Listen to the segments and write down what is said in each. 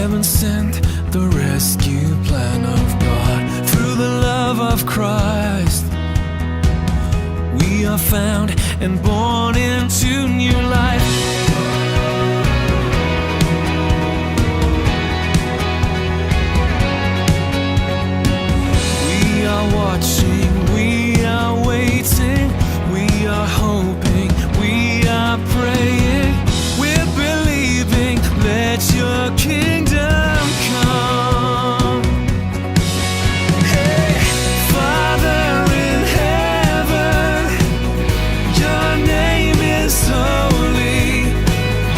Heaven sent the rescue plan of God. Through the love of Christ, we are found and born into new life. We are watching, we are waiting, we are hoping, we are praying, we're believing, let your kingdom come. Hey, Father in heaven, your name is holy,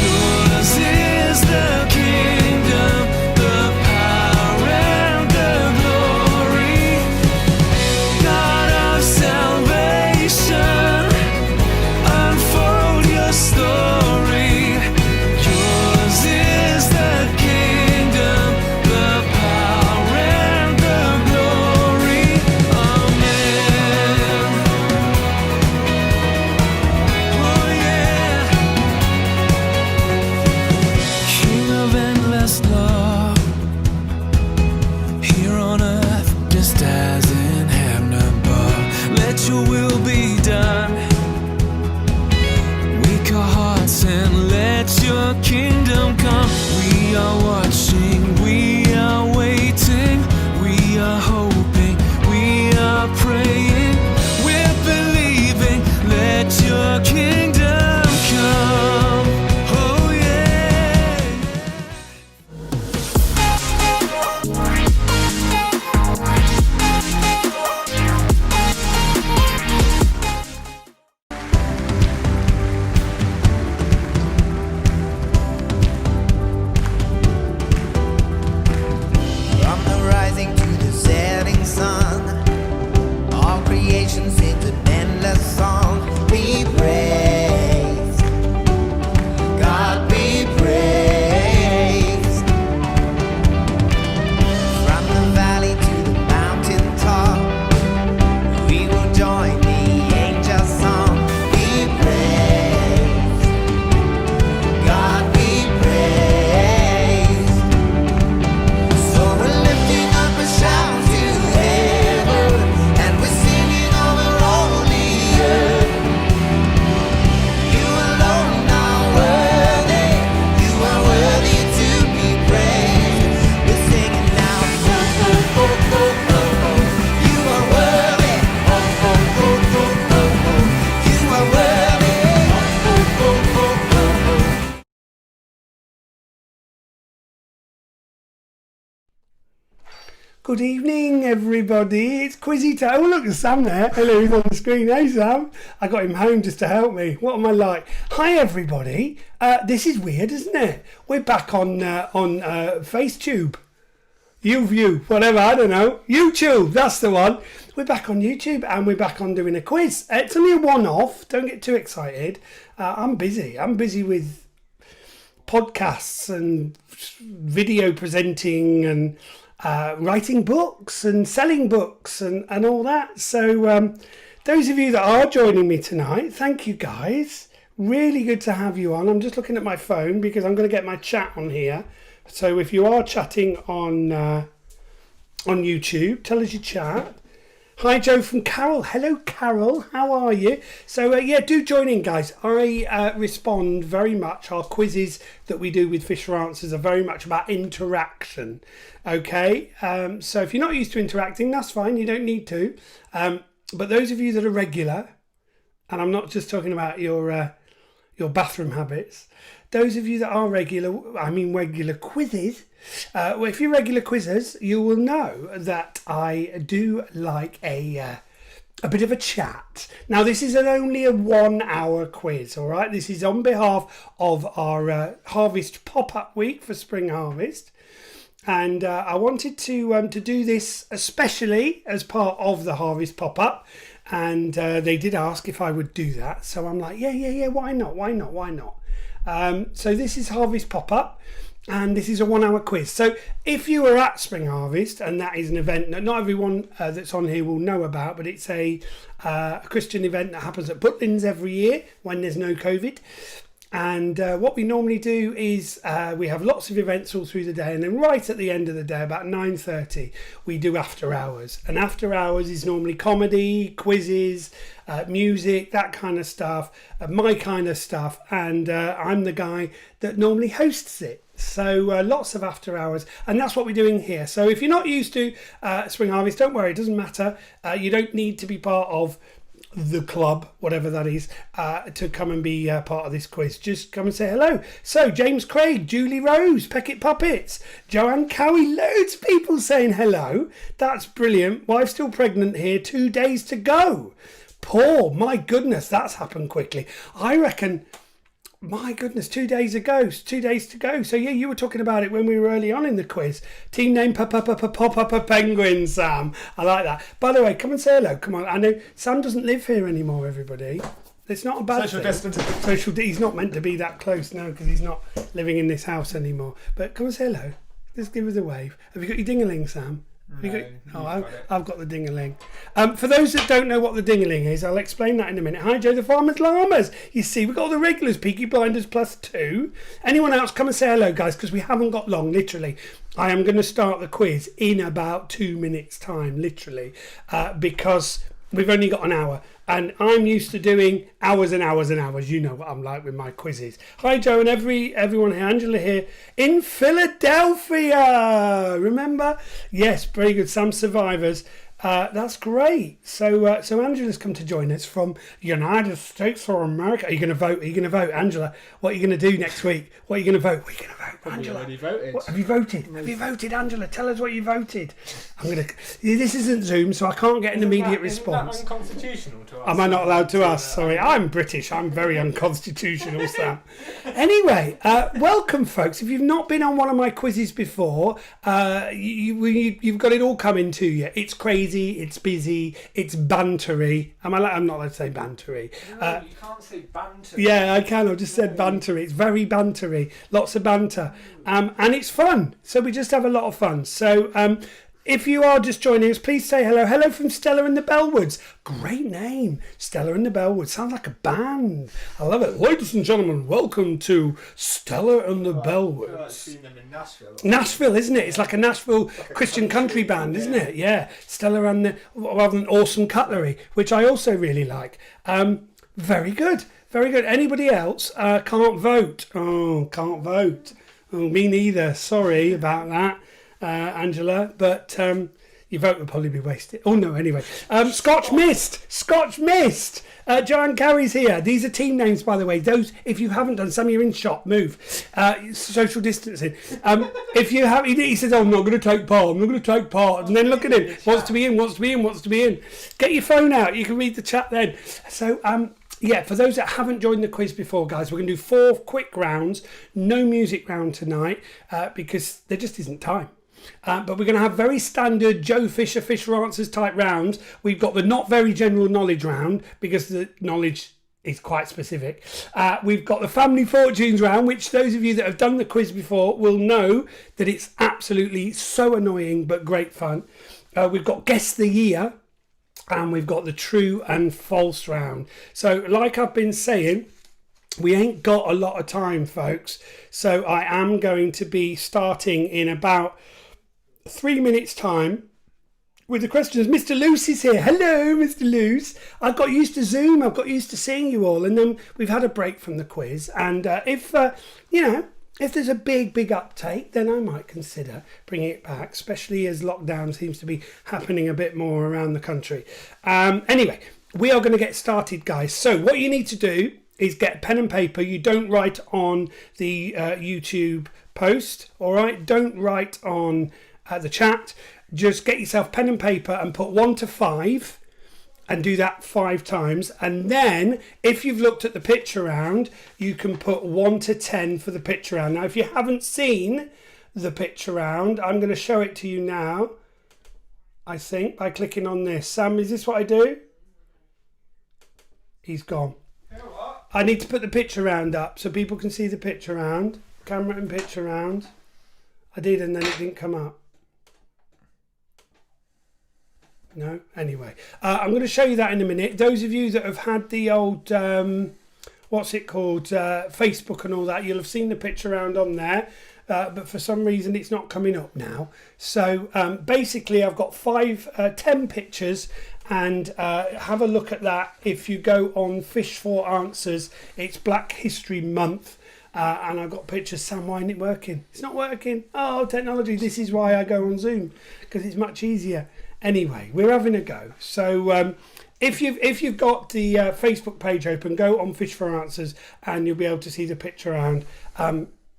yours is the kingdom, the power and the glory. God of salvation, unfold your story. Yours is the kingdom, the power and the glory. Amen. Oh yeah. King of endless love, here on earth just as in heaven above. Let your will be done. Wake our hearts and let your kingdom come. We are watching, we are waiting, we are hoping, we are praying, we're believing, let your kingdom come. Oh yeah. From the rising to the setting sun, all creation sings an endless song. Be praised, God be praised. From the valley to the mountain top, we will join the angel song. Be praised, God be praised. So we're lifting up a shout to heaven, and we're singing over all the earth. You alone are worthy, you are worthy to be praised. We're singing now, oh, oh, oh, oh, oh, oh. You are worthy, oh, oh, oh, oh, oh, oh. You are worthy, oh, oh, oh, oh, oh. Good evening, everybody. It's Quizzy time. Oh, look, there's Sam there. Hello, he's on the screen. Hey, Sam. I got him home just to help me. What am I like? Hi, everybody. This is weird, isn't it? We're back on FaceTube. YouView, whatever, I don't know. YouTube, that's the one. We're back on YouTube and we're back on doing a quiz. It's only a one-off. Don't get too excited. I'm busy. I'm busy with podcasts and video presenting and writing books and selling books and all that. So those of you that are joining me tonight, thank you guys. Really good to have you on. I'm just looking at my phone because I'm going to get my chat on here. So if you are chatting on YouTube, tell us your chat. Hi, Joe from Carol. Hello, Carol. How are you? So, yeah, do join in, guys. I respond very much. Our quizzes that we do with Fisher Answers are very much about interaction. Okay? So if you're not used to interacting, that's fine. You don't need to. But those of you that are regular, and I'm not just talking about your bathroom habits, those of you that are regular quizzes, well, if you're regular quizzers, you will know that I do like a bit of a chat. Now, this is only a 1 hour quiz, all right? This is on behalf of our harvest pop-up week for spring harvest. And I wanted to do this especially as part of the harvest pop-up. And they did ask if I would do that. So I'm like, yeah, why not? So this is harvest pop-up. And this is a 1 hour quiz. So if you were at Spring Harvest, and that is an event that not everyone that's on here will know about, but it's a Christian event that happens at Butlins every year when there's no COVID. And what we normally do is we have lots of events all through the day, and then right at the end of the day, about 9:30, we do after hours. And after hours is normally comedy, quizzes, music, that kind of stuff, my kind of stuff. And I'm the guy that normally hosts it. So lots of after hours, and that's what we're doing here. So if you're not used to Spring Harvest, don't worry, it doesn't matter. You don't need to be part of the club, whatever that is, to come and be part of this quiz. Just come and say hello. So James Craig, Julie Rose, Peckett Puppets, Joanne Cowie, loads of people saying hello. That's brilliant. Wife's still pregnant here, 2 days to go. Paul, my goodness, that's happened quickly. I reckon, my goodness, 2 days ago, 2 days to go. So yeah, you were talking about it when we were early on in the quiz. Team name Papa Penguin, Sam. I like that. By the way, come and say hello. Come on. I know Sam doesn't live here anymore, everybody. It's not a bad Social thing. distance. He's not meant to be that close now because he's not living in this house anymore. But come and say hello. Just give us a wave. Have you got your ding-a-ling, Sam? I've got the ding-a-ling. For those that don't know what the ding-a-ling is, I'll explain that in a minute. Hi Joe, the Farmer's Llamas. You see, we've got all the regulars, Peaky Blinders +2. Anyone else, come and say hello, guys, because we haven't got long, literally. I am going to start the quiz in about 2 minutes' time, literally, because we've only got an hour. And I'm used to doing hours and hours and hours. You know what I'm like with my quizzes. Hi, Joe, and everyone here. Angela here in Philadelphia. Remember? Yes, very good. Some survivors. That's great. So Angela's come to join us from United States or America. Are you going to vote? Are you going to vote, Angela? What are you going to do next week? What are you going to vote? What are you going to vote, Angela? Already voted. What, have you voted? Have you voted, Angela? Tell us what you voted. This isn't Zoom, so I can't get an immediate response. Isn't that unconstitutional to ask? Am I not allowed to ask? Sorry, I'm British. I'm very unconstitutional, Sam. Anyway, welcome, folks. If you've not been on one of my quizzes before, you've got it all coming to you. It's crazy. It's busy. It's bantery. I'm not allowed to say bantery. No, you can't say banter. Yeah, I can. I've just said bantery. It's very bantery. Lots of banter. And it's fun. So we just have a lot of fun. So if you are just joining us, please say hello. Hello from Stella and the Bellwoods. Great name. Stella and the Bellwoods. Sounds like a band. I love it. Ladies and gentlemen, welcome to Stella and the Bellwoods. I've seen them in Nashville. Nashville, isn't it? It's like a Nashville Christian country band, isn't it? Yeah. Stella and the, rather than Awesome Cutlery, which I also really like. Very good. Very good. Anybody else can't vote? Oh, can't vote. Oh, me neither. Sorry about that, Angela. But your vote would probably be wasted. Oh, no, anyway. Scotch Mist. Scotch Mist. Joanne Carey's here. These are team names, by the way. Those, if you haven't done some, you're in shop. Move. Social distancing. If you have, he says, oh, I'm not going to take part. I'm not going to take part. And then look at him. Wants to be in, wants to be in, wants to be in. Get your phone out. You can read the chat then. So, yeah, for those that haven't joined the quiz before, guys, we're going to do 4 quick rounds. No music round tonight because there just isn't time. But we're going to have very standard Joe Fisher Fish for Answers type rounds. We've got the not very general knowledge round because the knowledge is quite specific. We've got the Family Fortunes round, which those of you that have done the quiz before will know that it's absolutely so annoying but great fun. We've got Guess the Year. And we've got the true and false round. So like I've been saying, we ain't got a lot of time, folks. So I am going to be starting in about 3 minutes time with the questions. Mr. Luce is here. Hello, Mr. Luce. I've got used to Zoom. I've got used to seeing you all. And then we've had a break from the quiz. And if there's a big uptake, then I might consider bringing it back, especially as lockdown seems to be happening a bit more around the country. Anyway, we are going to get started, guys. So what you need to do is get pen and paper. You don't write on the YouTube post, all right? Don't write on the chat. Just get yourself pen and paper and put 1 to 5. And do that 5 times. And then if you've looked at the picture round, you can put 1 to 10 for the picture round. Now, if you haven't seen the picture round, I'm going to show it to you now, I think, by clicking on this. Sam, is this what I do? He's gone. I need to put the picture round up so people can see the picture round. Camera and picture round. I did, and then it didn't come up. No? Anyway, I'm going to show you that in a minute. Those of you that have had the old, what what's it called, Facebook and all that. You'll have seen the picture around on there. But for some reason it's not coming up now. So basically I've got 10 pictures, and have a look at that. If you go on Fish for Answers, it's Black History Month, and I've got pictures. Sam, why isn't it working? It's not working. Oh, technology. This is why I go on Zoom, because it's much easier. Anyway, we're having a go. So if you've got the Facebook page open, go on Fish for Answers and you'll be able to see the picture around.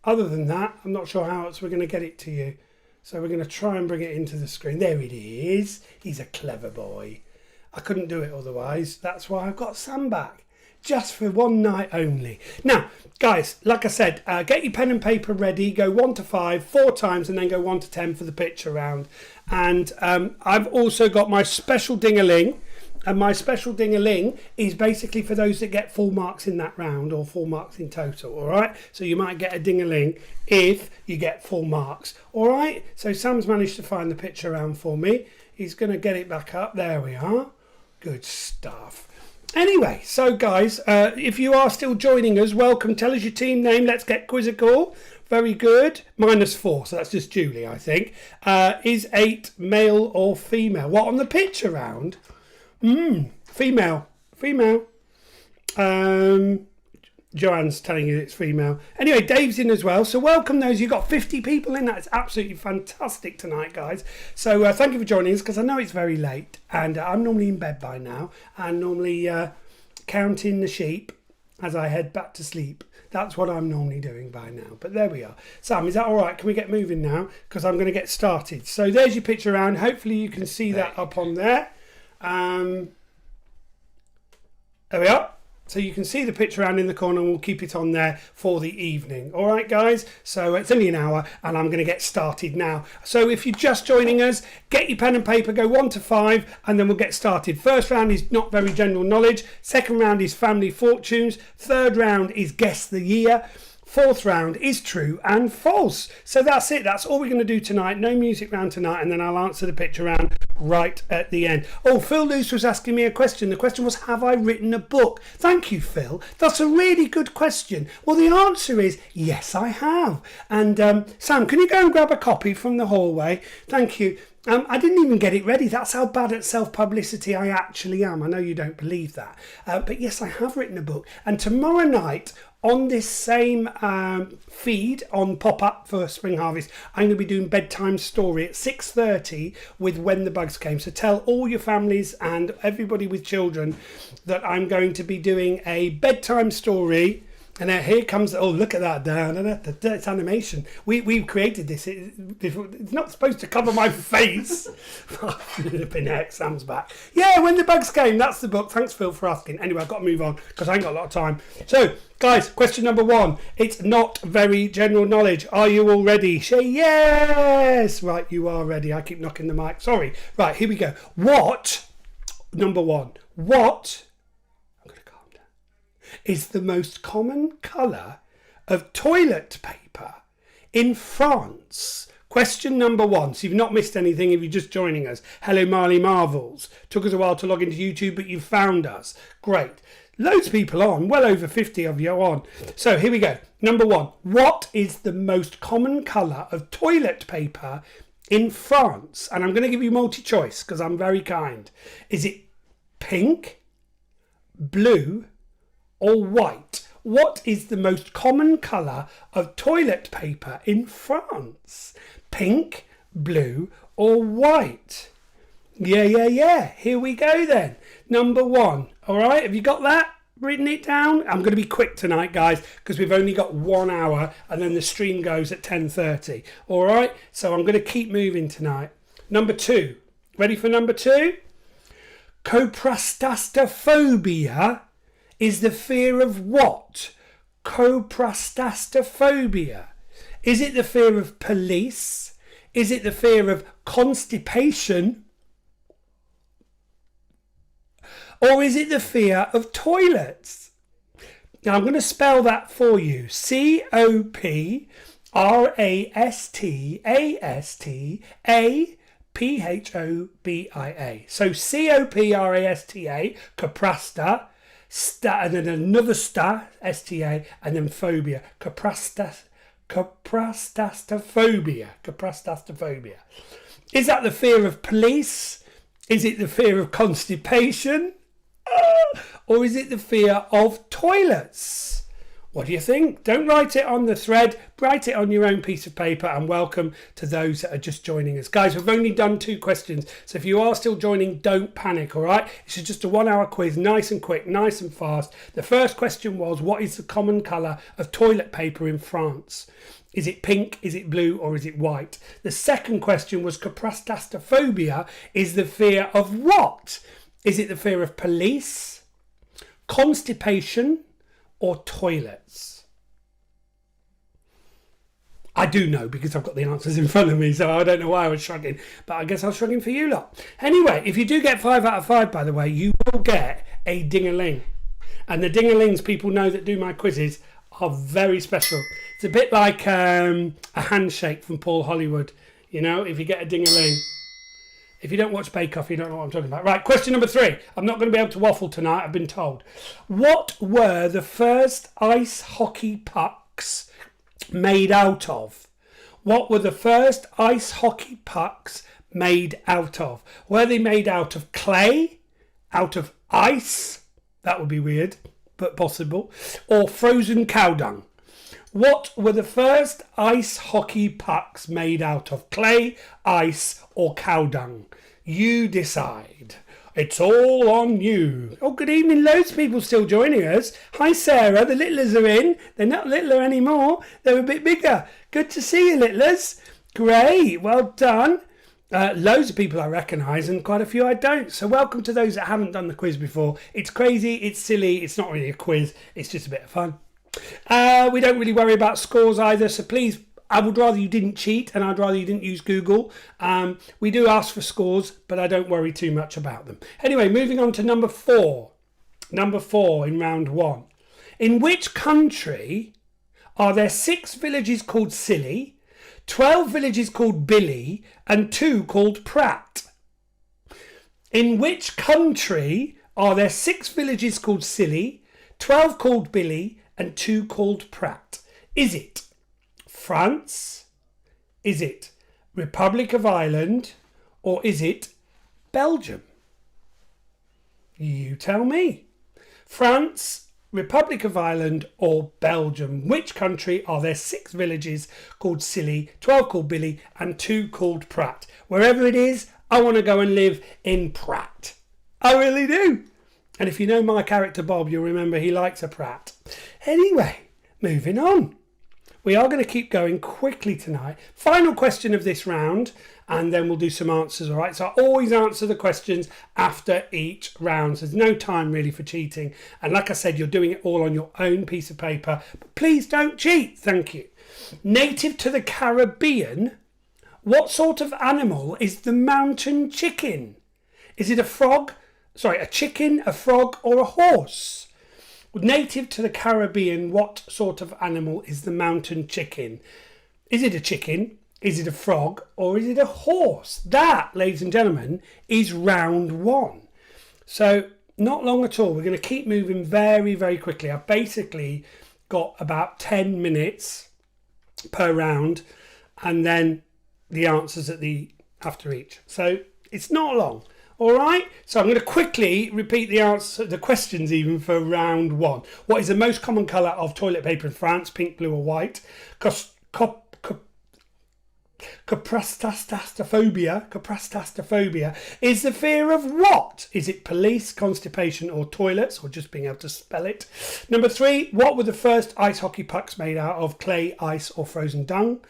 Other than that, I'm not sure how else we're going to get it to you. So we're going to try and bring it into the screen. There it is. He's a clever boy. I couldn't do it otherwise. That's why I've got Sam back. Just for one night only. Now, guys, like I said, get your pen and paper ready. Go 1 to 5, 4 times, and then go 1 to 10 for the picture round. And I've also got my special ding-a-ling. And my special ding-a-ling is basically for those that get full marks in that round, or full marks in total, all right? So you might get a ding-a-ling if you get full marks, all right? So Sam's managed to find the picture round for me. He's going to get it back up. There we are. Good stuff. Anyway, so guys, if you are still joining us, welcome. Tell us your team name. Let's get quizzical. Very good. -4, so that's just Julie, I think. Is 8 male or female? What, on the picture round? Female. Joanne's telling you it's female. Anyway, Dave's in as well. So welcome those. You've got 50 people in. That's absolutely fantastic tonight, guys. So thank you for joining us, because I know it's very late. And I'm normally in bed by now. And normally counting the sheep as I head back to sleep. That's what I'm normally doing by now. But there we are. Sam, is that all right? Can we get moving now? Because I'm going to get started. So there's your picture round. Hopefully you can see that up on there. There we are. So you can see the picture around in the corner, and we'll keep it on there for the evening. All right, guys? So it's only an hour, and I'm going to get started now. So if you're just joining us, get your pen and paper, go 1 to 5, and then we'll get started. First round is not very general knowledge. Second round is family fortunes. Third round is guess the year. Fourth round is true and false. So that's it. That's all we're going to do tonight. No music round tonight, and then I'll answer the picture round right at the end. Oh, Phil Luce was asking me a question. The question was, have I written a book? Thank you, Phil. That's a really good question. Well, the answer is yes, I have. And Sam, can you go and grab a copy from the hallway? Thank you. I didn't even get it ready. That's how bad at self-publicity I actually am. I know you don't believe that. But yes, I have written a book. And tomorrow night, on this same feed on pop-up for Spring Harvest, I'm going to be doing bedtime story at 6:30 with When the Bugs Came. So tell all your families and everybody with children that I'm going to be doing a bedtime story. And here comes, oh, look at that. It's animation. We created this. It's not supposed to cover my face. Flipping heck, Sam's back. Yeah, When the Bugs Came. That's the book. Thanks, Phil, for asking. Anyway, I've got to move on because I ain't got a lot of time. So, guys, question number 1. It's not very general knowledge. Are you all ready? Say yes. Right, you are ready. I keep knocking the mic. Sorry. Right, here we go. What, number 1, what is the most common colour of toilet paper in France? Question number 1. So you've not missed anything if you're just joining us. Hello, Marley Marvels. Took us a while to log into YouTube, but you've found us. Great. Loads of people on. Well over 50 of you on. So here we go. Number 1. What is the most common colour of toilet paper in France? And I'm going to give you multi-choice because I'm very kind. Is it pink, blue, or white? What is the most common colour of toilet paper in France? Pink, blue, or white? Yeah. Here we go then. Number 1. All right, have you got that? Written it down? I'm going to be quick tonight, guys, because we've only got 1 hour and then the stream goes at 10:30. All right, so I'm going to keep moving tonight. Number 2. Ready for number 2? Coprastastophobia is the fear of what? Coprastastophobia. Is it the fear of police? Is it the fear of constipation? Or is it the fear of toilets? Now I'm going to spell that for you. Coprastaphobia. So Coprasta, and then another sta, S-T-A, and then phobia, caprastastrophobia. Is that the fear of police? Is it the fear of constipation? Or is it the fear of toilets? What do you think? Don't write it on the thread, write it on your own piece of paper, and welcome to those that are just joining us. Guys, we've only done 2 questions, so if you are still joining, don't panic, all right? This is just a 1-hour quiz, nice and quick, nice and fast. The first question was, what is the common colour of toilet paper in France? Is it pink, is it blue, or is it white? The second question was, caprastastrophobia is the fear of what? Is it the fear of police, constipation, or toilets? I do know because I've got the answers in front of me, so I don't know why I was shrugging, but I guess I was shrugging for you lot. Anyway, if you do get 5 out of 5, by the way, you will get a ding-a-ling. And the ding-a-lings, people know that do my quizzes, are very special. It's a bit like a handshake from Paul Hollywood. You know, if you get a ding-a-ling. If you don't watch Bake Off, you don't know what I'm talking about. Right, question number 3. I'm not going to be able to waffle tonight, I've been told. What were the first ice hockey pucks made out of? What were the first ice hockey pucks made out of? Were they made out of clay? Out of ice? That would be weird, but possible. Or frozen cow dung? What were the first ice hockey pucks made out of? Clay, ice, or cow dung? You decide. It's all on you. Oh, good evening. Loads of people still joining us. Hi, Sarah. The littlers are in. They're not littler anymore. They're a bit bigger. Good to see you, littlers. Great. Well done. Loads of people I recognise and quite a few I don't. So welcome to those that haven't done the quiz before. It's crazy. It's silly. It's not really a quiz. It's just a bit of fun. We don't really worry about scores either, so please, I would rather you didn't cheat and I'd rather you didn't use Google. We do ask for scores, but I don't worry too much about them. Anyway, moving on to number 4. Number 4 in round 1. In which country are there 6 villages called Silly, 12 villages called Billy, and 2 called Pratt? In which country are there 6 villages called Silly, 12 called Billy, and 2 called Pratt? Is it France? Is it Republic of Ireland? Or is it Belgium? You tell me. France, Republic of Ireland, or Belgium? Which country are there 6 villages called Silly, 12 called Billy, and 2 called Pratt? Wherever it is, I want to go and live in Pratt. I really do. And if you know my character Bob, you'll remember he likes a Pratt. Anyway, moving on. We are going to keep going quickly tonight. Final question of this round, and then we'll do some answers, all right? So I always answer the questions after each round. So there's no time really for cheating. And like I said, you're doing it all on your own piece of paper. But please don't cheat. Thank you. Native to the Caribbean, what sort of animal is the mountain chicken? Is it a frog? Sorry, a chicken, a frog, or a horse? Native to the Caribbean, what sort of animal is the mountain chicken? Is it a chicken? Is it a frog? Or is it a horse? That, ladies and gentlemen, is round 1. So not long at all. We're going to keep moving very, very quickly. I've basically got about 10 minutes per round, and then the answers after each. So it's not long. All right, so I'm going to quickly repeat the questions even for round 1. What is the most common colour of toilet paper in France? Pink, blue, or white? Caprastastrophobia is the fear of what? Is it police, constipation, or toilets, or just being able to spell it? Number 3, what were the first ice hockey pucks made out of? Clay, ice, or frozen dung?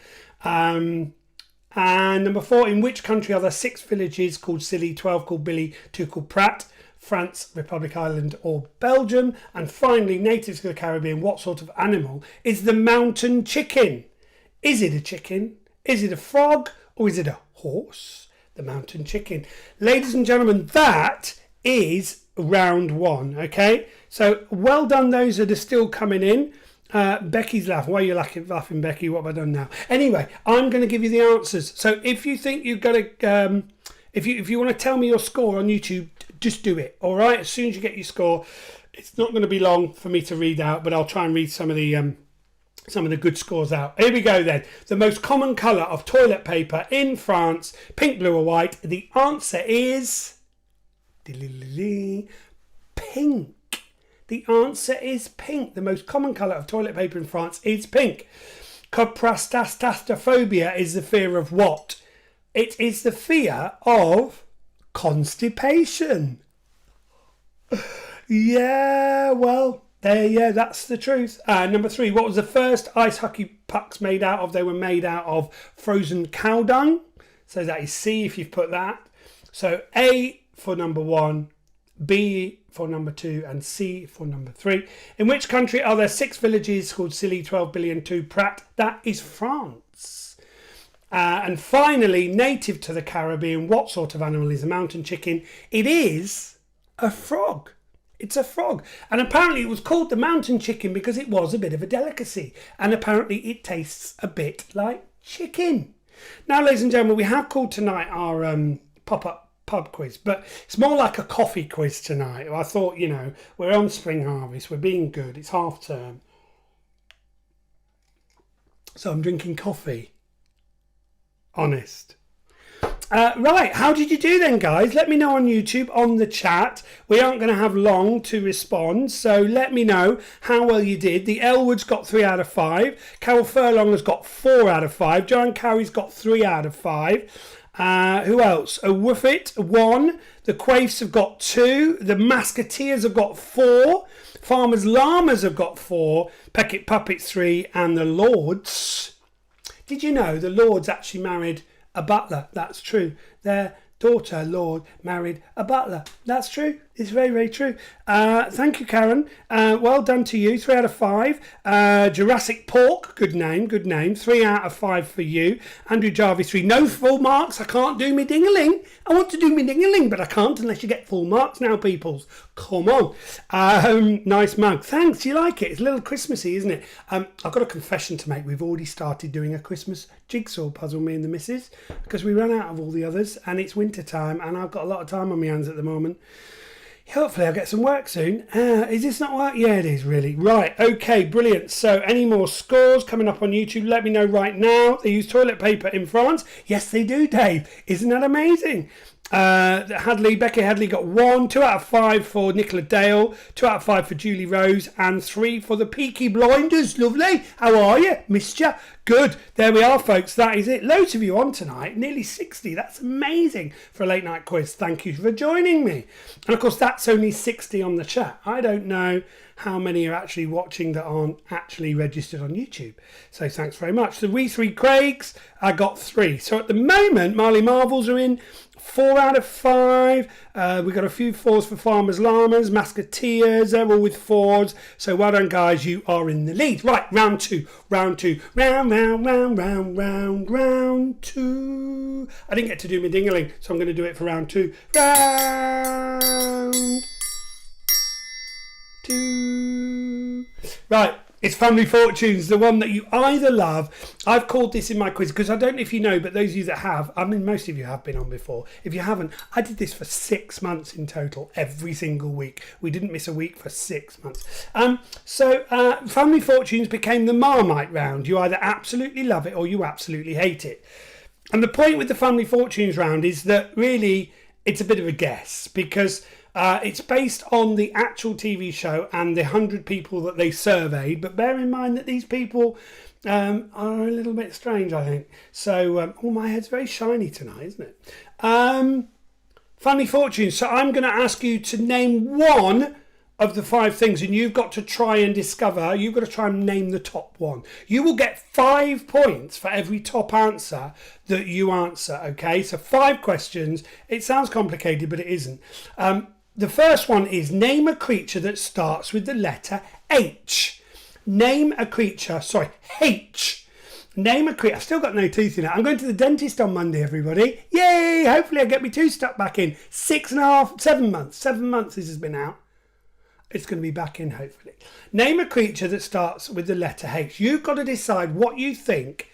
And number 4, in which country are there 6 villages called Silly, 12 called Billy, 2 called Pratt? France, Republic Ireland, or Belgium? And finally, native to the Caribbean, what sort of animal is the mountain chicken? Is it a chicken? Is it a frog? Or is it a horse? The mountain chicken. Ladies and gentlemen, that is round 1, okay? So well done those that are still coming in. Becky's laughing. Why are you laughing, Becky? What have I done now? Anyway, I'm going to give you the answers. So if you think you've got to, if you want to tell me your score on YouTube, just do it. All right. As soon as you get your score, It's not going to be long for me to read out, but I'll try and read some of the good scores out. Here we go then. The most common colour of toilet paper in France, pink, blue or white. The answer is pink. The answer is pink. The most common colour of toilet paper in France is pink. Coprastastaphobia is the fear of what? It is the fear of constipation. Yeah, well, that's the truth. Number 3, what was the first ice hockey pucks made out of? They were made out of frozen cow dung. So that is C if you've put that. So A for number 1, B for number 2 and C for number 3. In which country are there 6 villages called Silly 12 billion 2 Prat? That is France. And finally, native to the Caribbean, what sort of animal is a mountain chicken? It is a frog. It's a frog. And apparently it was called the mountain chicken because it was a bit of a delicacy. And apparently it tastes a bit like chicken. Now, ladies and gentlemen, we have called tonight our pop-up pub quiz, but it's more like a coffee quiz tonight. I thought, we're on spring harvest. We're being good. It's half term. So I'm drinking coffee. Honest. Right, how did you do then, guys? Let me know on YouTube, on the chat. We aren't going to have long to respond, so let me know how well you did. The Elwoods got 3 out of 5. Carol Furlong has got 4 out of 5. John Carey's got 3 out of 5. Who else? Woofit, 1. The Quaifs have got 2. The Musketeers have got 4. Farmers Llamas have got 4. Peckett Puppets 3. And the Lords. Did you know the Lords actually married a butler? That's true. Their daughter, Lord, married a butler. That's true. It's very, very true. Thank you, Karen. Well done to you. 3 out of 5. Jurassic Pork. Good name. Good name. 3 out of 5 for you. Andrew Jarvis 3. No full marks. I can't do me ding-a-ling. I want to do me ding-a-ling, but I can't unless you get full marks now, peoples. Come on. Nice mug. Thanks. You like it? It's a little Christmassy, isn't it? I've got a confession to make. We've already started doing a Christmas jigsaw puzzle, me and the missus, because we ran out of all the others, and it's winter time, and I've got a lot of time on my hands at the moment. Hopefully I'll get some work soon. Is this not work? Yeah, it is really. Right, okay, brilliant. So any more scores coming up on YouTube, let me know right now. They use toilet paper in France. Yes, they do, Dave. Isn't that amazing? Becky Hadley got 1, 2 out of 5 for Nicola Dale, 2 out of 5 for Julie Rose, and 3 for the Peaky Blinders. Lovely. How are you? Missed ya? Good. There we are, folks. That is it. Loads of you on tonight. Nearly 60. That's amazing for a late night quiz. Thank you for joining me. And of course, that's only 60 on the chat. I don't know how many are actually watching that aren't actually registered on YouTube. So thanks very much. The We Three Craigs, I got 3. So at the moment, Marley Marvels are in 4 out of 5. We got a few 4s for Farmers Llamas, Musketeers, they're all with 4s. So well done, guys, you are in the lead. Right, round 2. Round 2. Round 2. I didn't get to do my ding-a-ling, so I'm going to do it for round 2. Round 2. Right. It's Family Fortunes, the one that you either love. I've called this in my quiz because I don't know if you know, but those of you that have, I mean, most of you have been on before. If you haven't, I did this for 6 months in total, every single week. We didn't miss a week for 6 months. Family Fortunes became the Marmite round. You either absolutely love it or you absolutely hate it. And the point with the Family Fortunes round is that really it's a bit of a guess because it's based on the actual TV show and the 100 people that they surveyed. But bear in mind that these people are a little bit strange, I think. So, my head's very shiny tonight, isn't it? Family Fortunes. So I'm going to ask you to name one of the 5 things, and you've got to try and discover. You've got to try and name the top one. You will get 5 points for every top answer that you answer. Okay, so 5 questions. It sounds complicated, but it isn't. The first one is name a creature that starts with the letter H. Name a creature, H. Name a creature. I've still got no teeth in it. I'm going to the dentist on Monday, everybody. Yay! Hopefully I'll get my tooth stuck back in. 7 months. 7 months this has been out. It's going to be back in, hopefully. Name a creature that starts with the letter H. You've got to decide what you think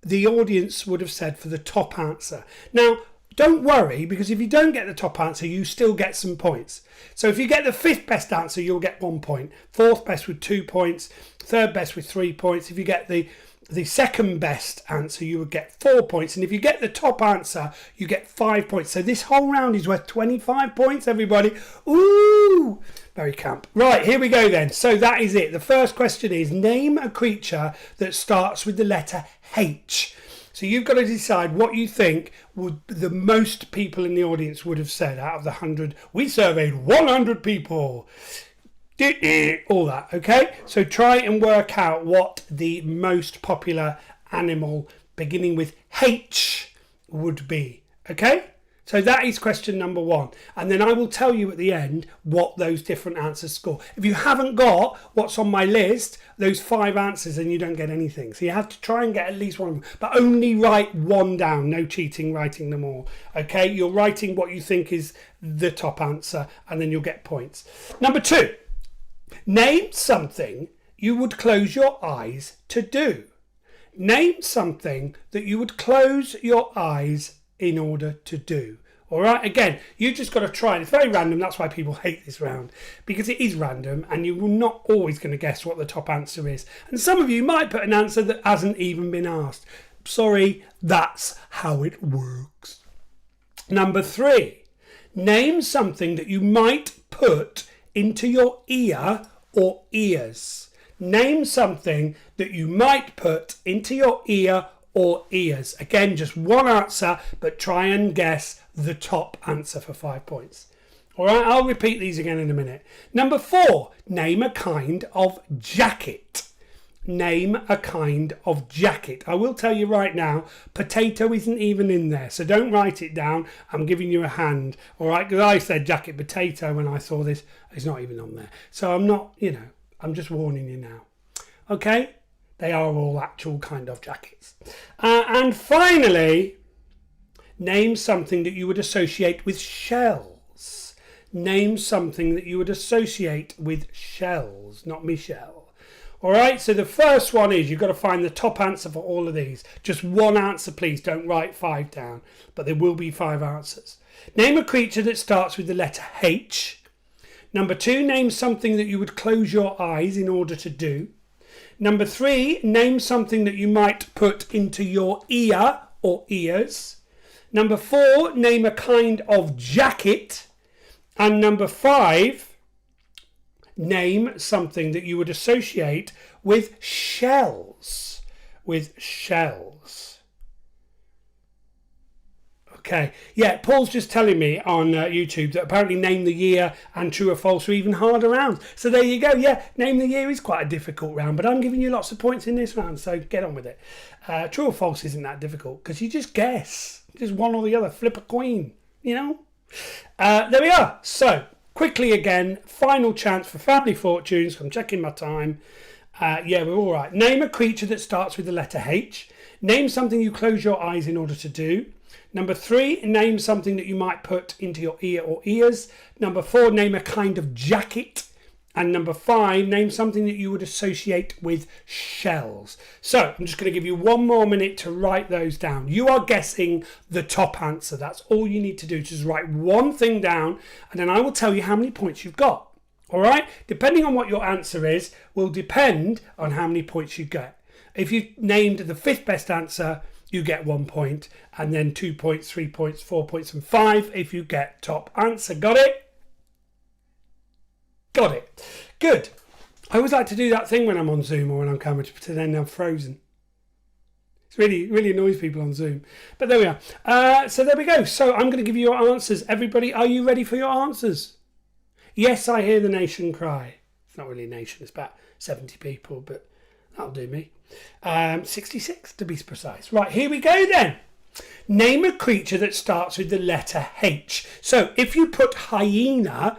the audience would have said for the top answer. Now, don't worry, because if you don't get the top answer, you still get some points. So if you get the 5th best answer, you'll get 1 point. 4th best with 2 points. 3rd best with 3 points. If you get the 2nd best answer, you would get 4 points. And if you get the top answer, you get 5 points. So this whole round is worth 25 points, everybody. Ooh, very camp. Right, here we go then. So that is it. The first question is, name a creature that starts with the letter H. So you've got to decide what you think would the most people in the audience would have said out of the 100. We surveyed 100 people. All that, okay? So try and work out what the most popular animal beginning with H would be, okay? So that is question number 1. And then I will tell you at the end what those different answers score. If you haven't got what's on my list, those 5 answers, then you don't get anything. So you have to try and get at least one of them. But only write one down. No cheating writing them all. Okay? You're writing what you think is the top answer, and then you'll get points. Number 2. Name something you would close your eyes to do. Name something that you would close your eyes in order to do. All right, again, you just got to try it. It's very random. That's why people hate this round, because it is random and you're not always going to guess what the top answer is. And some of you might put an answer that hasn't even been asked. Sorry, that's how it works. Number 3, name something that you might put into your ear or ears. Name something that you might put into your ear or ears. Again, just one answer, but try and guess the top answer for 5 points. All right, I'll repeat these again in a minute. Number 4, name a kind of jacket. Name a kind of jacket. I will tell you right now, potato isn't even in there, so don't write it down. I'm giving you a hand, all right? Because I said jacket potato when I saw this. It's not even on there. So I'm not, I'm just warning you now. Okay? They are all actual kind of jackets. And finally, name something that you would associate with shells. Name something that you would associate with shells, not Michelle. All right, so the first one is you've got to find the top answer for all of these. Just one answer, please. Don't write 5 down, but there will be 5 answers. Name a creature that starts with the letter H. Number 2, name something that you would close your eyes in order to do. Number 3, name something that you might put into your ear or ears. Number 4, name a kind of jacket. And number 5, name something that you would associate with shells. With shells. Okay, yeah, Paul's just telling me on YouTube that apparently name the year and true or false are even harder rounds. So there you go. Yeah, name the year is quite a difficult round, but I'm giving you lots of points in this round, so get on with it. True or false isn't that difficult because you just guess. Just one or the other. Flip a coin, There we are. So quickly again, final chance for family fortunes. I'm checking my time. Yeah, we're all right. Name a creature that starts with the letter H. Name something you close your eyes in order to do. Number 3, name something that you might put into your ear or ears. Number 4, name a kind of jacket. And number 5, name something that you would associate with shells. So I'm just going to give you 1 more minute to write those down. You are guessing the top answer. That's all you need to do. Just write one thing down and then I will tell you how many points you've got. All right? Depending on what your answer is will depend on how many points you get. If you named the 5th best answer, you get 1 point, and then 2 points, 3 points, 4 points, and 5 if you get top answer. Got it? Got it. Good. I always like to do that thing when I'm on Zoom or when I'm camera to pretend I'm frozen. It's really annoys people on Zoom. But there we are. So there we go. So I'm going to give you your answers. Everybody, are you ready for your answers? Yes, I hear the nation cry. It's not really a nation. It's about 70 people, but that'll do me. 66 to be precise. Right, here we go then. Name a creature that starts with the letter H. So if you put hyena,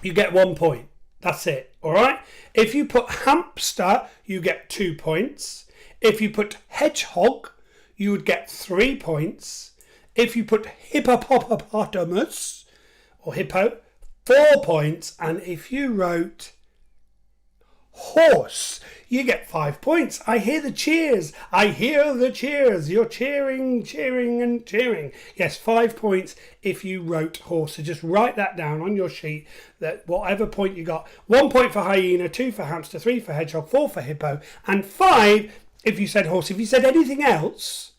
you get 1 point. That's it. All right. If you put hamster, you get 2 points. If you put hedgehog, you would get 3 points. If you put hippopotamus or hippo, 4 points. And if you wrote horse, you get 5 points. I hear the cheers. I hear the cheers. You're cheering, cheering and cheering. Yes, 5 points if you wrote horse. So just write that down on your sheet, that whatever point you got. 1 point for hyena, 2 for hamster, 3 for hedgehog, 4 for hippo, and 5 if you said horse. If you said anything else,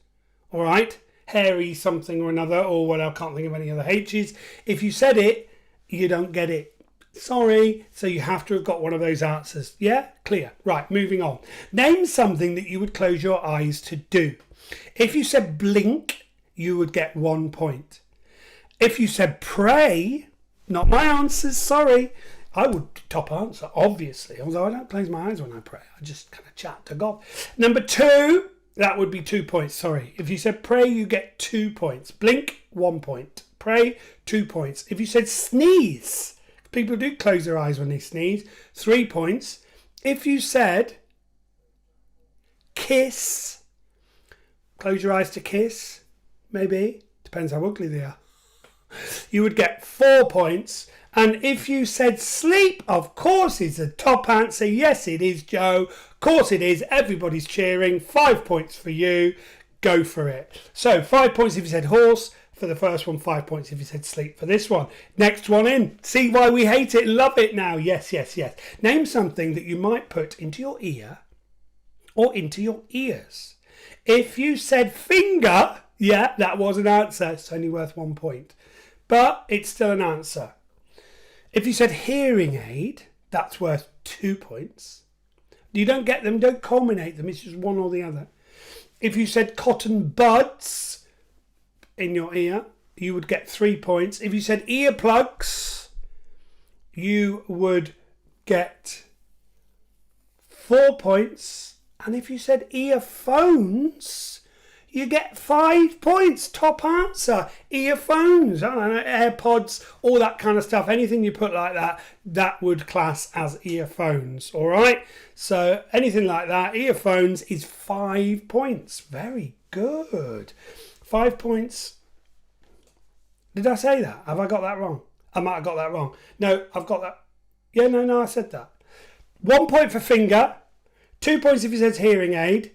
all right, hairy something or another, or what, I can't think of any other H's. If you said it, you don't get it. Sorry, so you have to have got one of those answers. Yeah, clear. Right, moving on. Name something that you would close your eyes to do. If you said blink, you would get 1 point. If you said pray, not my answers, sorry, I would top answer, obviously, although I don't close my eyes when I pray. I just kind of chat to God. Number 2, that would be 2 points, sorry. If you said pray, you get 2 points. Blink, 1 point. Pray, 2 points. If you said sneeze, people do close their eyes when they sneeze, 3 points. If you said kiss, close your eyes to kiss, maybe, depends how ugly they are, you would get 4 points. And if you said sleep, of course is the top answer. Yes, it is, Joe. Of course it is. Everybody's cheering. 5 points for you. Go for it. So 5 points if you said horse for the first one, 5 points if you said sleep for this one. Next one in. See why we hate it, love it now. Yes, yes, yes. Name something that you might put into your ear or into your ears. If you said finger, yeah, that was an answer. It's only worth 1 point, but it's still an answer. If you said hearing aid, that's worth 2 points. You don't get them, don't culminate them. It's just one or the other. If you said cotton buds in your ear, you would get 3 points. If you said earplugs, you would get 4 points. And if you said earphones, you get 5 points. Top answer. Earphones, I don't know, AirPods, all that kind of stuff. Anything you put like that, that would class as earphones. All right. So anything like that, earphones is 5 points. Very good. 5 points. Did I say that? Have I got that wrong? I might have got that wrong. No, I've got that. Yeah, no, I said that. 1 point for finger. 2 points if you said hearing aid.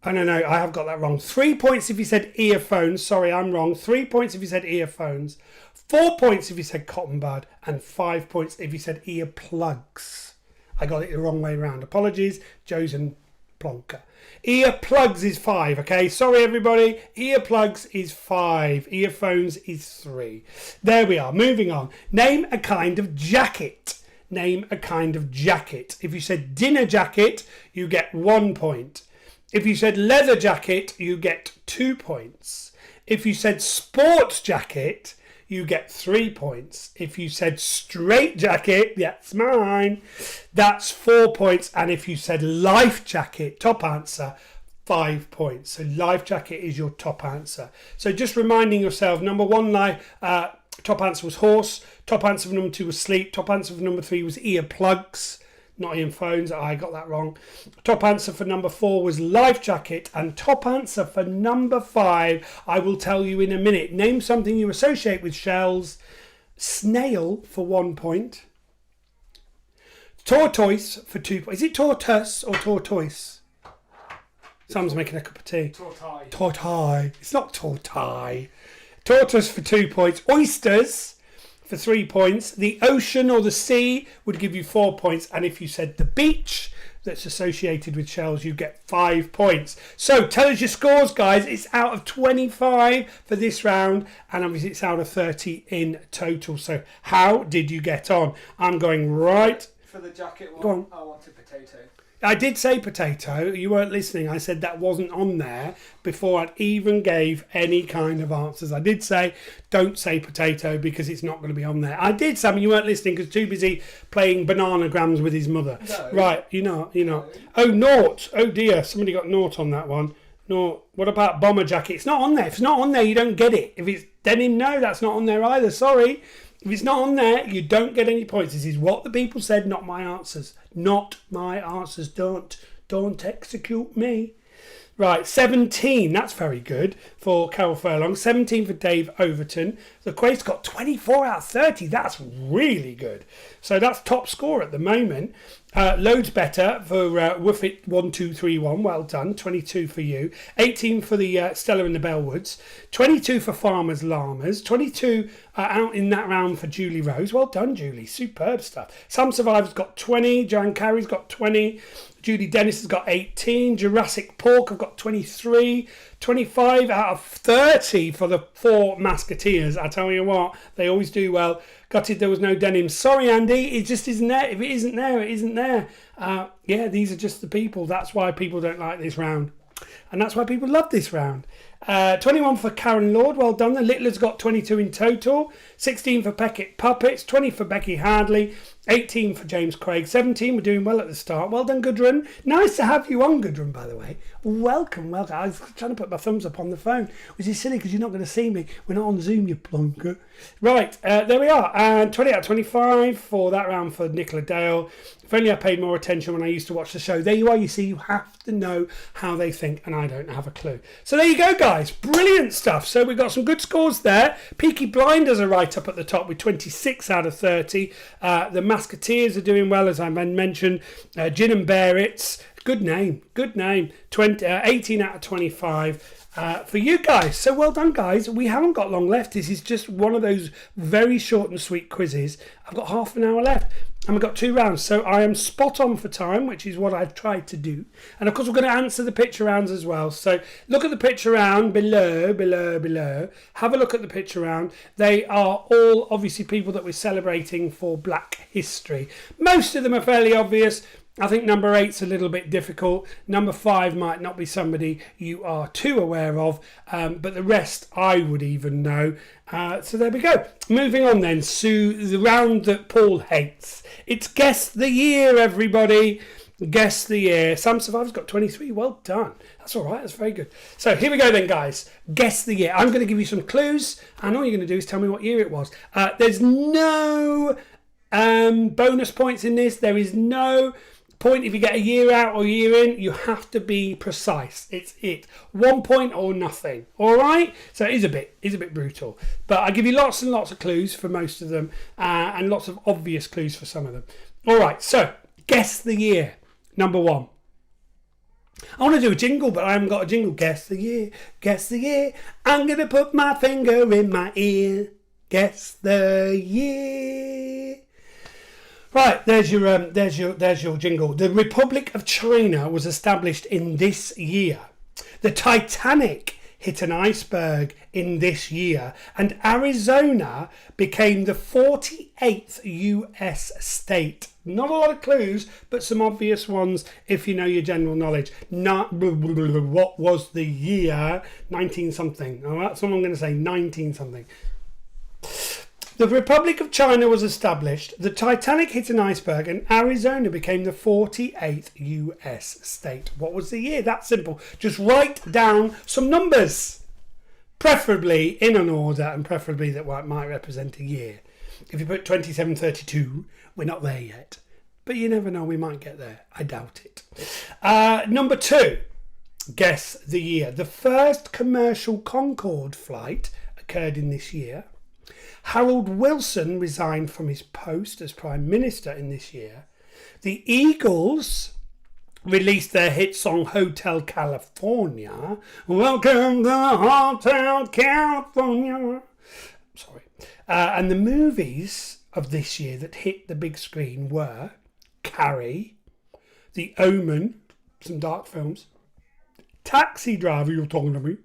Oh, no, I have got that wrong. 3 points if you said earphones. Sorry, I'm wrong. 3 points if you said earphones. 4 points if you said cotton bud. And 5 points if you said earplugs. I got it the wrong way around. Apologies, Joe's and Plonker. Earplugs is 5, okay? Sorry, everybody. Earplugs is 5. Earphones is 3. There we are. Moving on. Name a kind of jacket. Name a kind of jacket. If you said dinner jacket, you get 1 point. If you said leather jacket, you get 2 points. If you said sports jacket, you get 3 points. If you said straight jacket, that's mine, that's 4 points. And if you said life jacket, top answer, 5 points. So life jacket is your top answer. So just reminding yourself, number 1 top answer was horse, top answer for number 2 was sleep, top answer for number 3 was earplugs, not earphones, I got that wrong. Top answer for number 4 was life jacket, and top answer for number 5, I will tell you in a minute. Name something you associate with shells. Snail for 1 point. Tortoise for 2 points. Is it tortoise or tortoise? Someone's making a cup of tea. Tortai. Tortai. It's not tortai. Tortoise for 2 points. Oysters for 3 points. The ocean or the sea would give you 4 points. And if you said the beach that's associated with shells, you get 5 points. So tell us your scores, guys. It's out of 25 for this round, and obviously it's out of 30 in total. So how did you get on? I'm going right. For the jacket Go one, on. I wanted potato. I did say potato. You weren't listening. I said that wasn't on there before I even gave any kind of answers. I did say don't say potato because it's not going to be on there. I did, Sam. You weren't listening because too busy playing bananagrams with his mother. No. Right, you know. No. Oh, naught. Oh dear, somebody got naught on that one. Naught. What about bomber jacket? It's not on there. If it's not on there, you don't get it. If it's denim, no, that's not on there either. Sorry. If it's not on there, you don't get any points. This is what the people said, not my answers. Not my answers. Don't execute me. Right, 17. That's very good for Carol Furlong. 17 for Dave Overton. The Quake's got 24 out of 30. That's really good. So that's top score at the moment. Loads better for Woofit 1231. Well done. 22 for you. 18 for the Stella and the Bellwoods. 22 for Farmers Llamas. 22 out in that round for Julie Rose. Well done, Julie. Superb stuff. Some Survivors got 20. Joanne Carey's got 20. Judy Dennis has got 18. Jurassic Pork have got 23. 25 out of 30 for the 4 Musketeers. I tell you what, they always do well. Gutted there was no denim. Sorry, Andy, it just isn't there. If it isn't there, it isn't there. Yeah, these are just the people. That's why people don't like this round. And that's why people love this round. 21 for Karen Lord, well done. The Littler's got 22 in total. 16 for Beckett Puppets. 20 for Becky Hardley. 18 for James Craig. 17, we're doing well at the start. Well done, Gudrun. Nice to have you on, Gudrun, by the way. Welcome. I was trying to put my thumbs up on the phone, which is silly because you're not going to see me. We're not on Zoom, you plonker. Right, there we are. And 20 out of 25 for that round for Nicola Dale. If only I paid more attention when I used to watch the show. There you are. You see, you have to know how they think, and I don't have a clue. So there you go, guys. Brilliant stuff. So we've got some good scores there. Peaky Blinders are right up at the top with 26 out of 30. The Musketeers are doing well, as I mentioned. Gin and Barrett's. Good name. 18 out of 25. For you guys. So well done, guys. We haven't got long left. This is just one of those very short and sweet quizzes. I've got half an hour left and we've got 2 rounds, so I am spot on for time, which is what I've tried to do. And of course we're going to answer the picture rounds as well. So look at the picture round below. Have a look at the picture round. They are all obviously people that we're celebrating for Black History. Most of them are fairly obvious. I think number 8's a little bit difficult. Number 5 might not be somebody you are too aware of, but the rest I would even know. So there we go. Moving on then to the round that Paul hates. It's Guess the Year, everybody. Guess the Year. Some Survivors got 23. Well done. That's all right. That's very good. So here we go then, guys. Guess the year. I'm going to give you some clues, and all you're going to do is tell me what year it was. There's no bonus points in this. There is no point if you get a year out or year in. You have to be precise. It's 1 point or nothing. All right. So it is a bit brutal, but I give you lots and lots of clues for most of them, and lots of obvious clues for some of them. All right. So guess the year. Number 1. I want to do a jingle, but I haven't got a jingle. Guess the year. Guess the year. I'm gonna put my finger in my ear. Guess the year. Right, there's your jingle. The Republic of China was established in this year. The Titanic hit an iceberg in this year, and Arizona became the 48th US state. Not a lot of clues, but some obvious ones if you know your general knowledge. What was the year? 19 something. Oh, that's what I'm going to say. 19 something. The Republic of China was established, the Titanic hit an iceberg, and Arizona became the 48th US state. What was the year? That's simple. Just write down some numbers, preferably in an order, and preferably that might represent a year. If you put 2732, we're not there yet. But you never know, we might get there. I doubt it. Number 2, guess the year. The first commercial Concorde flight occurred in this year. Harold Wilson resigned from his post as Prime Minister in this year. The Eagles released their hit song Hotel California. Welcome to Hotel California. Sorry. And the movies of this year that hit the big screen were Carrie, The Omen, some dark films, Taxi Driver, you're talking to me,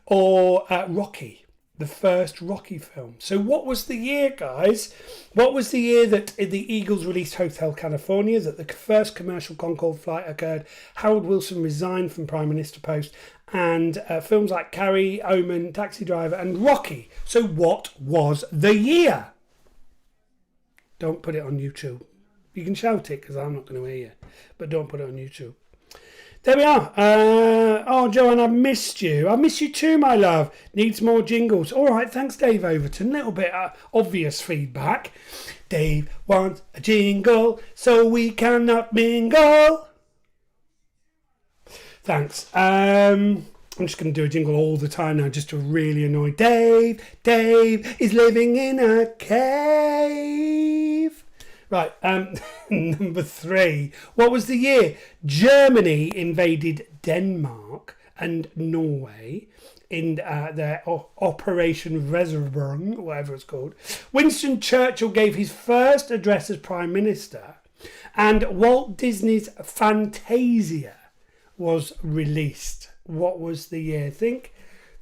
or Rocky. The first Rocky film. So what was the year, guys? What was the year that the Eagles released Hotel California, that the first commercial Concorde flight occurred, Harold Wilson resigned from Prime Minister post, and films like Carrie, Omen, Taxi Driver and Rocky. So what was the year? Don't put it on YouTube. You can shout it because I'm not going to hear you, but don't put it on YouTube. There we are. Oh, Joanne, I missed you. I miss you too, my love. Needs more jingles. All right, thanks, Dave Overton. Little bit obvious feedback. Dave wants a jingle so we cannot mingle. Thanks. I'm just going to do a jingle all the time now just to really annoy Dave. Dave is living in a cave. Right, number 3. What was the year? Germany invaded Denmark and Norway in their Operation Reservoir, whatever it's called. Winston Churchill gave his first address as Prime Minister, and Walt Disney's Fantasia was released. What was the year? Think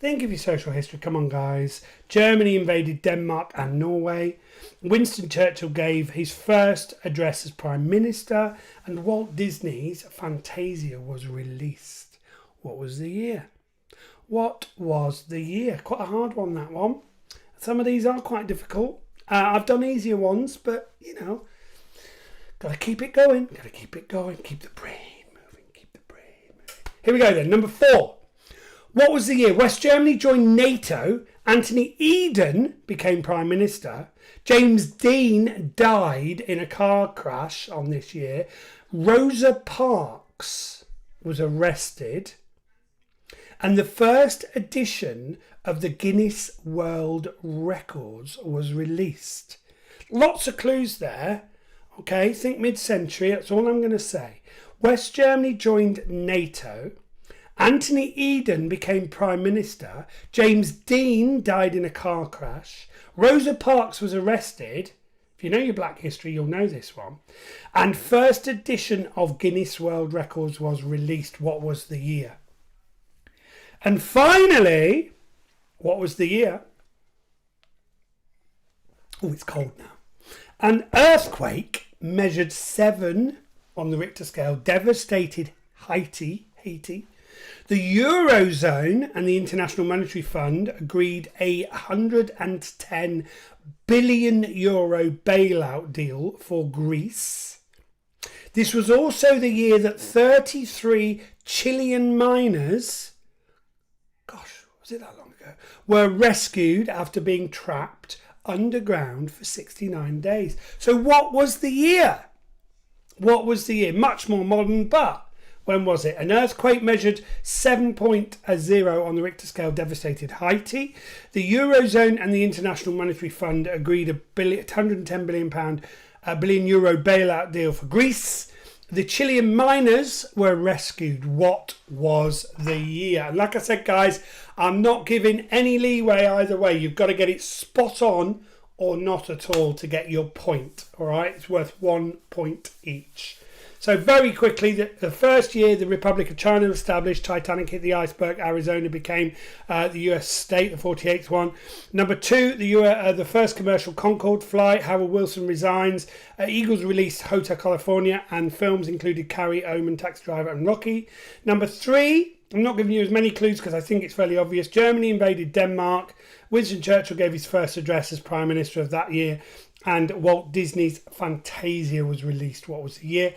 of your social history. Come on, guys. Germany invaded Denmark and Norway. Winston Churchill gave his first address as Prime Minister, and Walt Disney's Fantasia was released. What was the year? What was the year? Quite a hard one, that one. Some of these are quite difficult. I've done easier ones, but, you know, got to keep it going. Got to keep it going. Keep the brain moving. Keep the brain moving. Here we go then. Number 4. What was the year? West Germany joined NATO. Anthony Eden became Prime Minister. James Dean died in a car crash on this year. Rosa Parks was arrested. And the first edition of the Guinness World Records was released. Lots of clues there. Okay, think mid-century, that's all I'm going to say. West Germany joined NATO. Anthony Eden became Prime Minister. James Dean died in a car crash. Rosa Parks was arrested. If you know your black history, you'll know this one. And first edition of Guinness World Records was released. What was the year? And finally, what was the year? Oh, it's cold now. An earthquake measured 7 on the Richter scale devastated Haiti. The Eurozone and the International Monetary Fund agreed a €110 billion bailout deal for Greece. This was also the year that 33 Chilean miners, gosh, was it that long ago, were rescued after being trapped underground for 69 days. So what was the year? What was the year? Much more modern, but when was it? An earthquake measured 7.0 on the Richter scale devastated Haiti. The Eurozone and the International Monetary Fund agreed a £110 billion euro bailout deal for Greece. The Chilean miners were rescued. What was the year? And like I said, guys, I'm not giving any leeway either way. You've got to get it spot on or not at all to get your point. All right, it's worth 1 point each. So very quickly, the first year the Republic of China was established, Titanic hit the iceberg, Arizona became the US state, the 48th one. Number 2, the first commercial Concorde flight, Harold Wilson resigns, Eagles released Hotel California, and films included Carrie, Omen, Taxi Driver and Rocky. Number 3, I'm not giving you as many clues because I think it's fairly obvious, Germany invaded Denmark, Winston Churchill gave his first address as Prime Minister of that year, and Walt Disney's Fantasia was released. What was the year?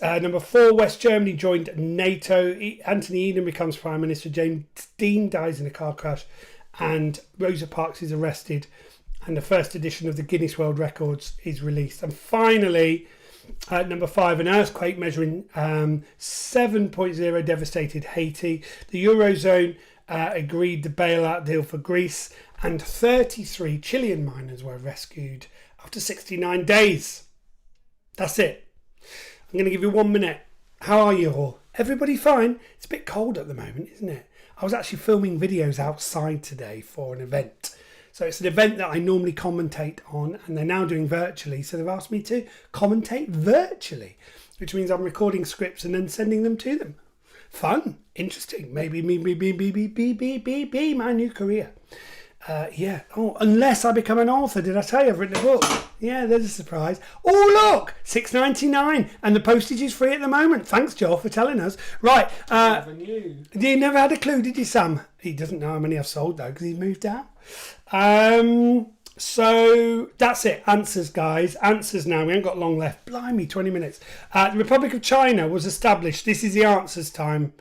Number 4, West Germany joined NATO. Anthony Eden becomes Prime Minister. James Dean dies in a car crash. And Rosa Parks is arrested. And the first edition of the Guinness World Records is released. And finally, number 5, an earthquake measuring 7.0 devastated Haiti. The Eurozone agreed the bailout deal for Greece. And 33 Chilean miners were rescued after 69 days. That's it. I'm going to give you 1 minute. How are you all? Everybody fine? It's a bit cold at the moment, isn't it? I was actually filming videos outside today for an event. So it's an event that I normally commentate on, and they're now doing virtually. So they've asked me to commentate virtually, which means I'm recording scripts and then sending them to them. Fun, interesting. Maybe my new career. Yeah. Oh, unless I become an author. Did I tell you I've written a book? Yeah, there's a surprise. Oh, look, $6.99, and the postage is free at the moment. Thanks, Joel, for telling us. Right. Never knew. You never had a clue, did you, Sam? He doesn't know how many I've sold though, because he's moved out. So that's it. Answers, guys. Answers now. We haven't got long left. Blimey, 20 minutes. The Republic of China was established. This is the answers time.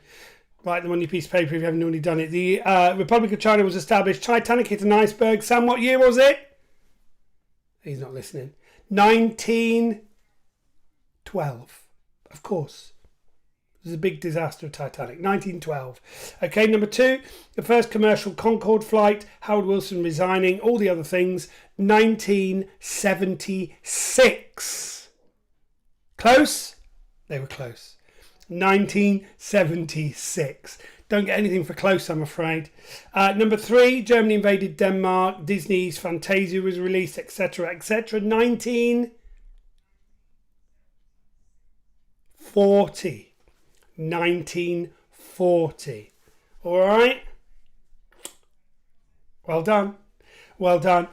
Write them on your piece of paper if you haven't already done it. The Republic of China was established. Titanic hit an iceberg. Sam, what year was it? He's not listening. 1912. Of course. It was a big disaster of Titanic. 1912. Okay, number 2, the first commercial Concorde flight, Howard Wilson resigning, all the other things. 1976. Close? They were close. 1976. Don't get anything for close, I'm afraid. Number 3, Germany invaded Denmark. Disney's Fantasia was released, etc., etc. 1940. 1940. All right. Well done. Well done.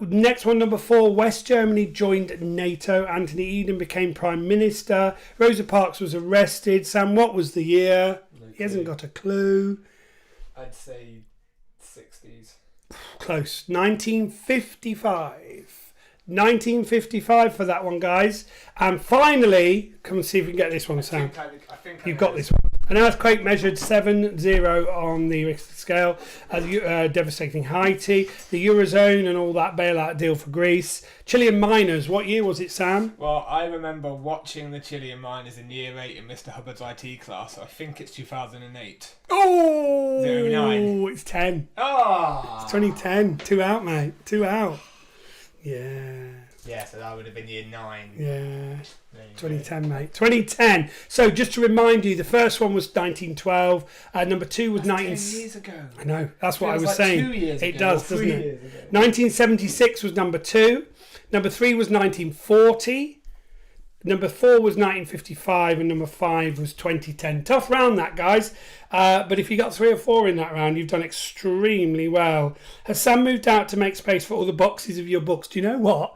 Next one, number 4. West Germany joined NATO. Anthony Eden became Prime Minister. Rosa Parks was arrested. Sam, what was the year? He hasn't got a clue. I'd say 60s. Close. 1955. 1955 for that one, guys. And finally, come and see if we can get this one, Sam. I think You've got this one. An earthquake measured 7.0 on the Richter scale, devastating Haiti, the Eurozone and all that bailout deal for Greece. Chilean miners, what year was it, Sam? Well, I remember watching the Chilean miners in year 8 in Mr. Hubbard's IT class, so I think it's 2008. Oh! 09. It's 10. Oh! It's 2010. 2 out, mate. 2 out. Yeah. Yeah, so that would have been year 9. Yeah. 2010, mate. 2010. So just to remind you, the first one was 1912. Number 2 was 10 years ago. I know. That's what I Feels was like saying. 2 years It ago, does, or doesn't 3 it? years ago. 1976 was number 2. Number 3 was 1940. Number 4 was 1955, and number 5 was 2010. Tough round that, guys. But if you got 3 or 4 in that round, you've done extremely well. Has Sam moved out to make space for all the boxes of your books? Do you know what?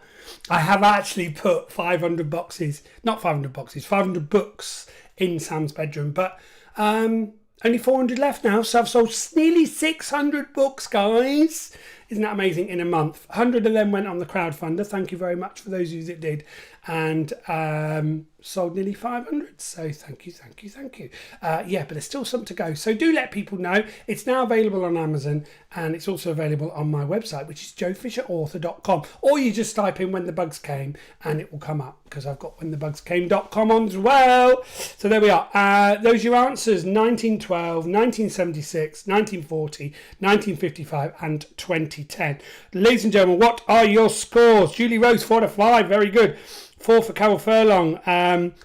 I have actually put 500 boxes, not 500 boxes, 500 books in Sam's bedroom, but only 400 left now, so I've sold nearly 600 books, guys. Isn't that amazing? In a month. 100 of them went on the crowdfunder. Thank you very much for those of you that did. And sold nearly 500. So thank you. Yeah, but there's still some to go. So do let people know. It's now available on Amazon, and it's also available on my website, which is joefisherauthor.com. Or you just type in When the Bugs Came and it will come up, because I've got whenthebugscame.com on as well. So there we are. Those are your answers: 1912, 1976, 1940, 1955 and 2010. Ladies and gentlemen, what are your scores? Julie Rose, 4 out of 5. Very good. 4 for Carol Furlong.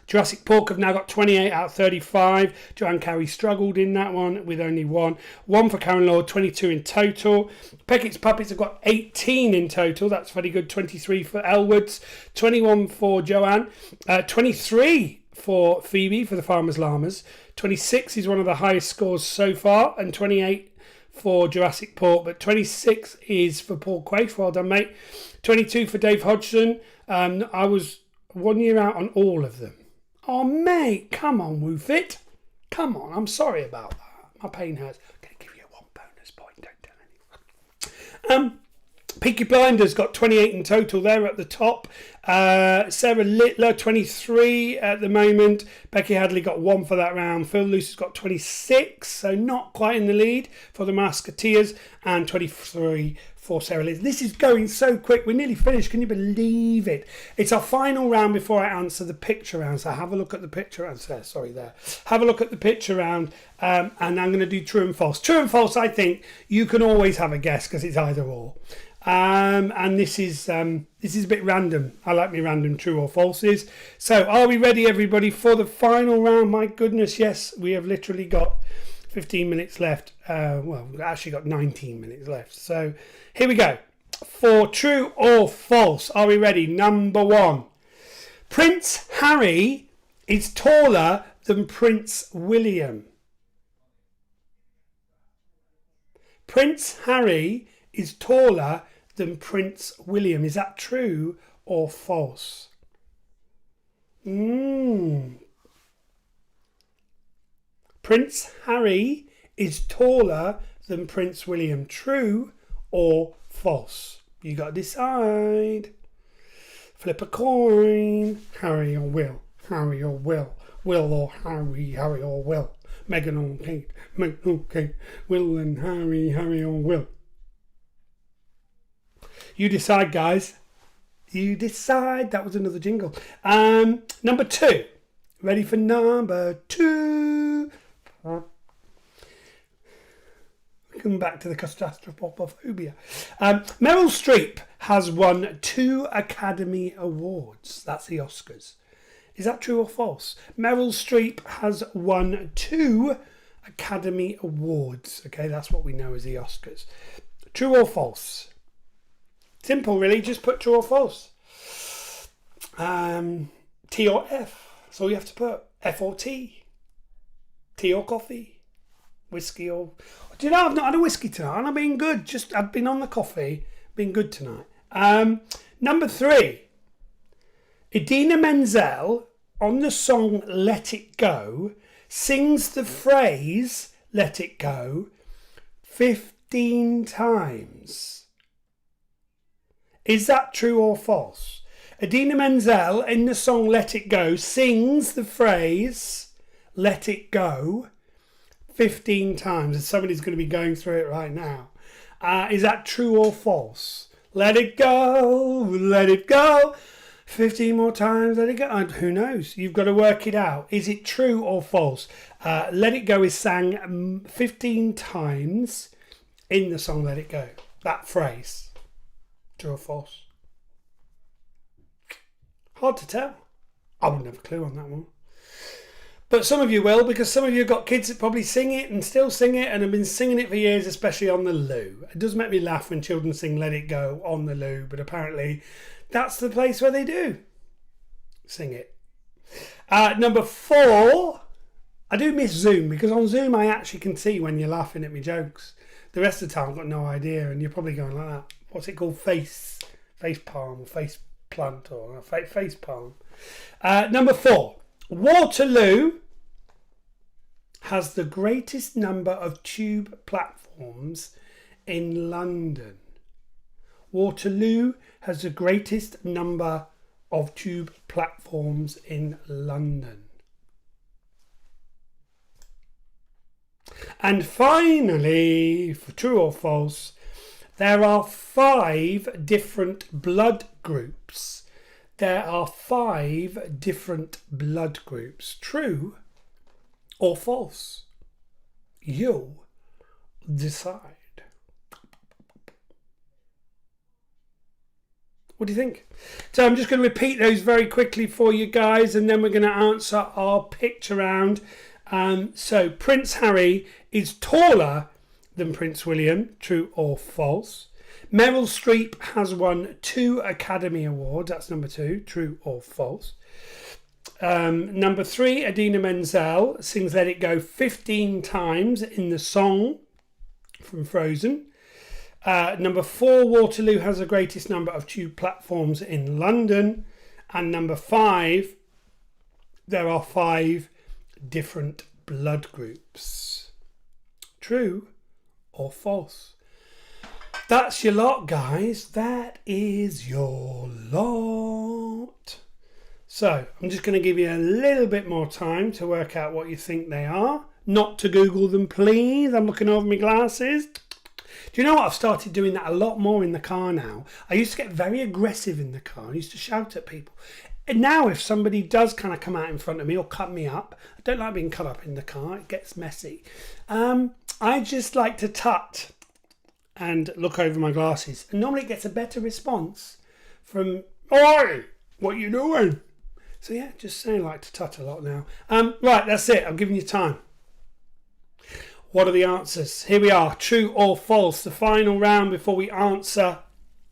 Jurassic Pork have now got 28 out of 35. Joanne Carey struggled in that one with only 1. 1 for Karen Lord, 22 in total. Peckett's Puppets have got 18 in total. That's very good. 23 for Elwoods. 21 for Joanne. 23 for Phoebe for the Farmer's Llamas. 26 is one of the highest scores so far. And 28 for Jurassic Pork. But 26 is for Paul Quaife. Well done, mate. 22 for Dave Hodgson. I was 1 year out on all of them. Oh, mate, come on, Woofit. Come on, I'm sorry about that. My pain hurts. I'm going to give you 1 bonus point, don't tell anyone. Peaky Blinders got 28 in total. They're at the top. Sarah Littler, 23 at the moment. Becky Hadley got 1 for that round. Phil Luce has got 26, so not quite in the lead for the Musketeers. And 23 for Sarah Liz. This is going so quick. We're nearly finished. Can you believe it? It's our final round before I answer the picture round. So have a look at the picture round. Sorry, there. Have a look at the picture round. And I'm going to do true and false. True and false, I think you can always have a guess because it's either or. And this is a bit random. I like me random true or falses. So are we ready, everybody, for the final round? My goodness, yes, we have literally got 15 minutes left. Well, we've actually got 19 minutes left. So here we go. For true or false, are we ready? Number 1. Prince Harry is taller than Prince William. Prince Harry is taller than Prince William. Is that true or false? Prince Harry is taller than Prince William. True or false? You got to decide. Flip a coin. Harry or Will? Harry or Will? Will or Harry? Harry or Will? Meghan or Kate? Meghan or Kate? Will and Harry? Harry or Will? You decide, guys. You decide. That was another jingle. Number 2. Ready for number 2? Come back to the claustrophobia. Meryl Streep has won 2 Academy Awards. That's the Oscars. Is that true or false? Meryl Streep has won 2 Academy Awards. Okay, that's what we know as the Oscars. True or false? Simple, really. Just put true or false. T or F. That's all you have to put. F or T. Tea or coffee. Whiskey or... Do you know, I've not had a whiskey tonight and I've been good. I've been on the coffee. Been good tonight. Number 3. Idina Menzel, on the song Let It Go, sings the phrase Let It Go 15 times. Is that true or false? Idina Menzel, in the song Let It Go, sings the phrase Let It Go 15 times. And somebody's going to be going through it right now. Is that true or false? Let it go, let it go. 15 more times, let it go. And who knows? You've got to work it out. Is it true or false? Let It Go is sang 15 times in the song Let It Go. That phrase. True or false? Hard to tell. I wouldn't have a clue on that one. But some of you will, because some of you have got kids that probably sing it and still sing it and have been singing it for years, especially on the loo. It does make me laugh when children sing Let It Go on the loo, but apparently that's the place where they do sing it. Number 4, I do miss Zoom, because on Zoom I actually can see when you're laughing at my jokes. The rest of the time I've got no idea, and you're probably going like that. What's it called? Face palm or face plant or face palm. Number 4, Waterloo has the greatest number of tube platforms in London. Waterloo has the greatest number of tube platforms in London. And finally, for true or false, there are 5 different blood groups. There are 5 different blood groups. True or false? You decide. What do you think? So I'm just going to repeat those very quickly for you guys, and then we're going to answer our picture round. So Prince Harry is taller than Prince William. True or false? Meryl Streep has won 2 Academy Awards. That's number 2. True or false? Number 3, Idina Menzel sings Let It Go 15 times in the song from Frozen. Number 4, Waterloo has the greatest number of tube platforms in London. And number 5, there are 5 different blood groups. True or false? That's your lot, guys. That is your lot. So I'm just going to give you a little bit more time to work out what you think they are. Not to Google them, please. I'm looking over my glasses. Do you know what? I've started doing that a lot more in the car now. I used to get very aggressive in the car. I used to shout at people. And now if somebody does kind of come out in front of me or cut me up, I don't like being cut up in the car. It gets messy. I just like to tut and look over my glasses. And normally it gets a better response from, "Oi, what you doing?" So yeah, just saying I like to tut a lot now. Right, that's it. I'm giving you time. What are the answers? Here we are. True or false? The final round before we answer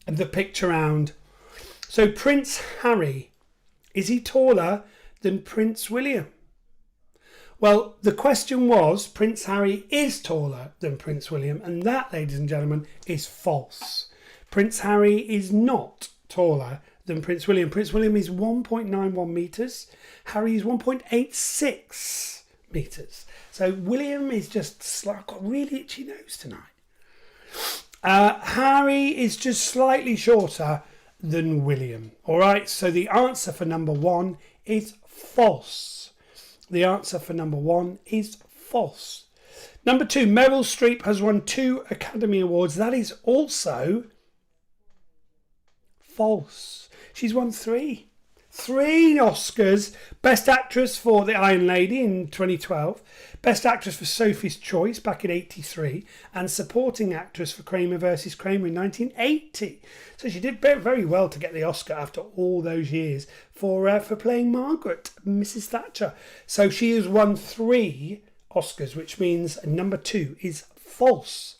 the picture round. So Prince Harry, is he taller than Prince William? Well, the question was, Prince Harry is taller than Prince William, and that, ladies and gentlemen, is false. Prince Harry is not taller than Prince William. Prince William is 1.91 metres. Harry is 1.86 metres. So William is just, I've got a really itchy nose tonight. Harry is just slightly shorter than William. All right, so the answer for number 1 is false. The answer for number 1 is false. Number 2, Meryl Streep has won 2 Academy Awards. That is also false. She's won 3. 3 Oscars. Best Actress for The Iron Lady in 2012. Best Actress for Sophie's Choice back in 83. And Supporting Actress for Kramer versus Kramer in 1980. So she did very well to get the Oscar after all those years for playing Margaret, Mrs. Thatcher. So she has won 3 Oscars, which means number 2 is false.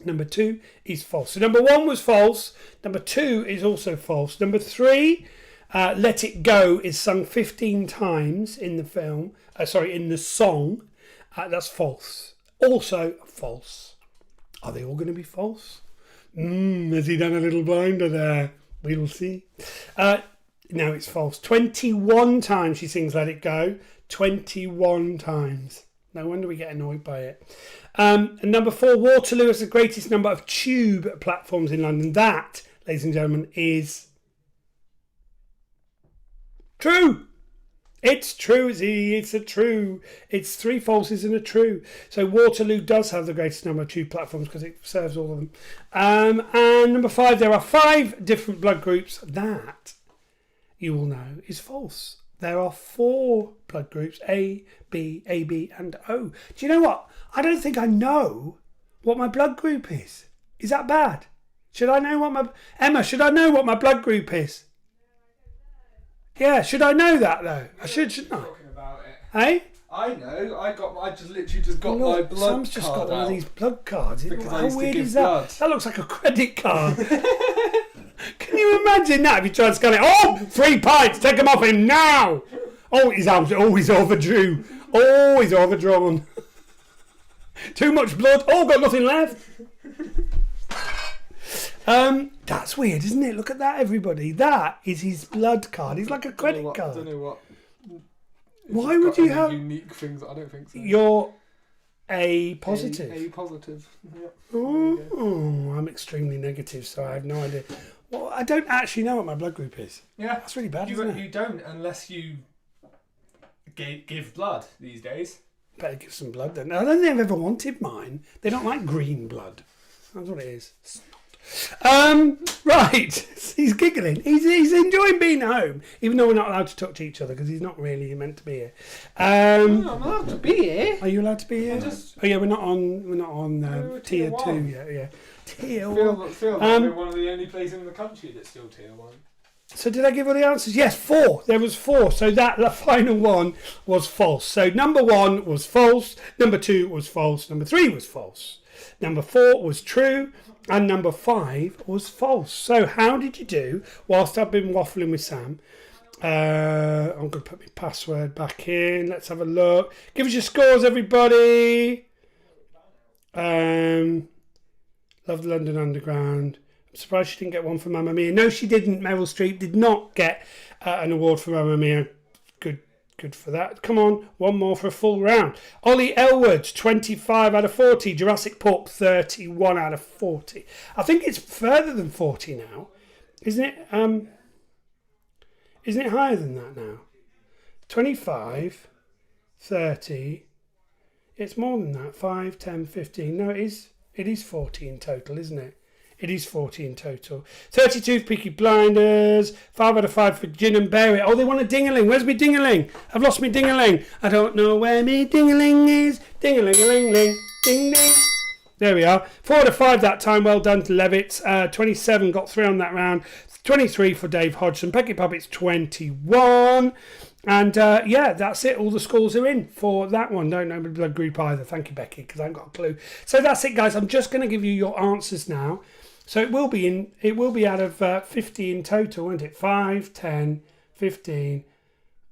Number 2 is false. So number 1 was false. Number 2 is also false. Number 3, Let It Go is sung 15 times in the film. In the song. That's false. Also false. Are they all going to be false? Has he done a little blinder there? We'll see. No, it's false. 21 times she sings Let It Go. 21 times. No wonder we get annoyed by it. And number 4, Waterloo has the greatest number of tube platforms in London. That, ladies and gentlemen, is true. It's true. It's a true. It's 3 falses and a true. So Waterloo does have the greatest number of tube platforms because it serves all of them. And number 5, there are 5 different blood groups. That, you will know, is false. There are 4 blood groups, A, B, AB and O. Do you know what? I don't think I know what my blood group is. Is that bad? Should I know what my... Emma, should I know what my blood group is? Yeah, should I know that though? I shouldn't I? Talking about it. Hey? I know. I just literally got Look, my blood Sam's just card got one out of these blood cards. because I How used to weird give is that? blood. That looks like a credit card. Can you imagine that if you try to scan it? Oh, 3 pints, take them off him now. Oh, his arms always overdrew. Always overdrawn. Too much blood. Oh, got nothing left. That's weird, isn't it? Look at that, everybody. That is his blood card. He's like a credit card. I don't know what. Why would you have unique things? I don't think so. You're A positive. A positive. Yep. Oh, I'm extremely negative, so I have no idea. Well, I don't actually know what my blood group is. Yeah, that's really bad, isn't it? You don't unless you give blood these days. Better give some blood then. I don't think I've ever wanted mine. They don't like green blood. That's what it is. Right. He's giggling. He's enjoying being home, even though we're not allowed to talk to each other because he's not really meant to be here. I'm allowed to be here. Are you allowed to be here? Oh yeah, we're not on tier 2 yet. Yeah, tier 1. Feel like we're one of the only places in the country that's still tier 1. So did I give all the answers? Yes, 4. There was 4. So the final one was false. So number 1 was false. Number 2 was false. Number 3 was false. Number 4 was true. And number 5 was false. So how did you do whilst I've been waffling with Sam? I'm going to put my password back in. Let's have a look. Give us your scores, everybody. Love the London Underground. I'm surprised she didn't get one for Mamma Mia. No, she didn't. Meryl Streep did not get an award for Mamma Mia. Good for that. Come on, one more for a full round. Ollie Elwood, 25 out of 40. Jurassic Park, 31 out of 40. I think it's further than 40 now, isn't it? Isn't it higher than that now? 25, 30. It's more than that. 5, 10, 15. No, it is 40 in total, isn't it? It is 40 in total. 32 for Peaky Blinders. 5 out of 5 for Gin and Bear It. Oh, they want a ding-a-ling. Where's me ding-a-ling? I've lost me ding-a-ling. I don't know where me ding-a-ling is. Ding-a-ling-a-ling-ling. Ding-ding. There we are. 4 out of 5 that time. Well done to Levitts. 27 got 3 on that round. 23 for Dave Hodgson. Becky Puppets, 21. And yeah, that's it. All the scores are in for that one. Don't know my blood group either. Thank you, Becky, because I haven't got a clue. So that's it, guys. I'm just going to give you your answers now. So it will be out of 50 in total, won't it? 5, 10, 15,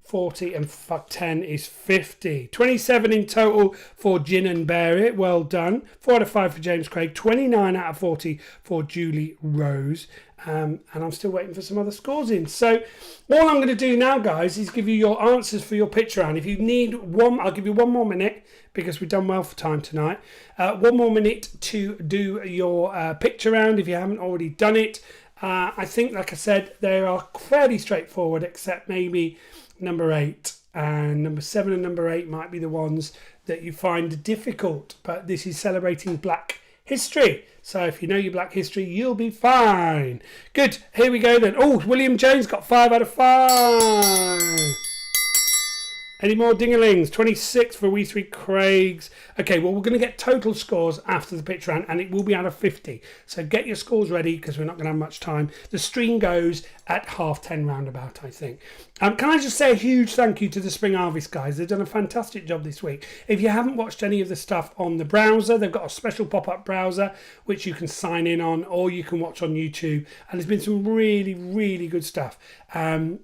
40, and 10 is 50. 27 in total for Gin and Bear It. Well done. 4 out of 5 for James Craig. 29 out of 40 for Julie Rose. And I'm still waiting for some other scores in. So all I'm going to do now, guys, is give you your answers for your picture round. If you need one, I'll give you 1 more minute because we've done well for time tonight. 1 more minute to do your picture round if you haven't already done it. I think, like I said, they are fairly straightforward, except maybe number 8 and number 7 and number 8 might be the ones that you find difficult. But this is celebrating Black history. So if you know your black history, you'll be fine. Good. Here we go then. Oh, William Jones got 5 out of 5. Any more dingalings? 26 for We Three Craigs. Okay, well, we're going to get total scores after the pitch round, and it will be out of 50. So get your scores ready, because we're not going to have much time. The stream goes at 10:30 roundabout, I think. Can I just say a huge thank you to the Spring Harvest guys? They've done a fantastic job this week. If you haven't watched any of the stuff on the browser, they've got a special pop-up browser which you can sign in on, or you can watch on YouTube. And there's been some really, really good stuff.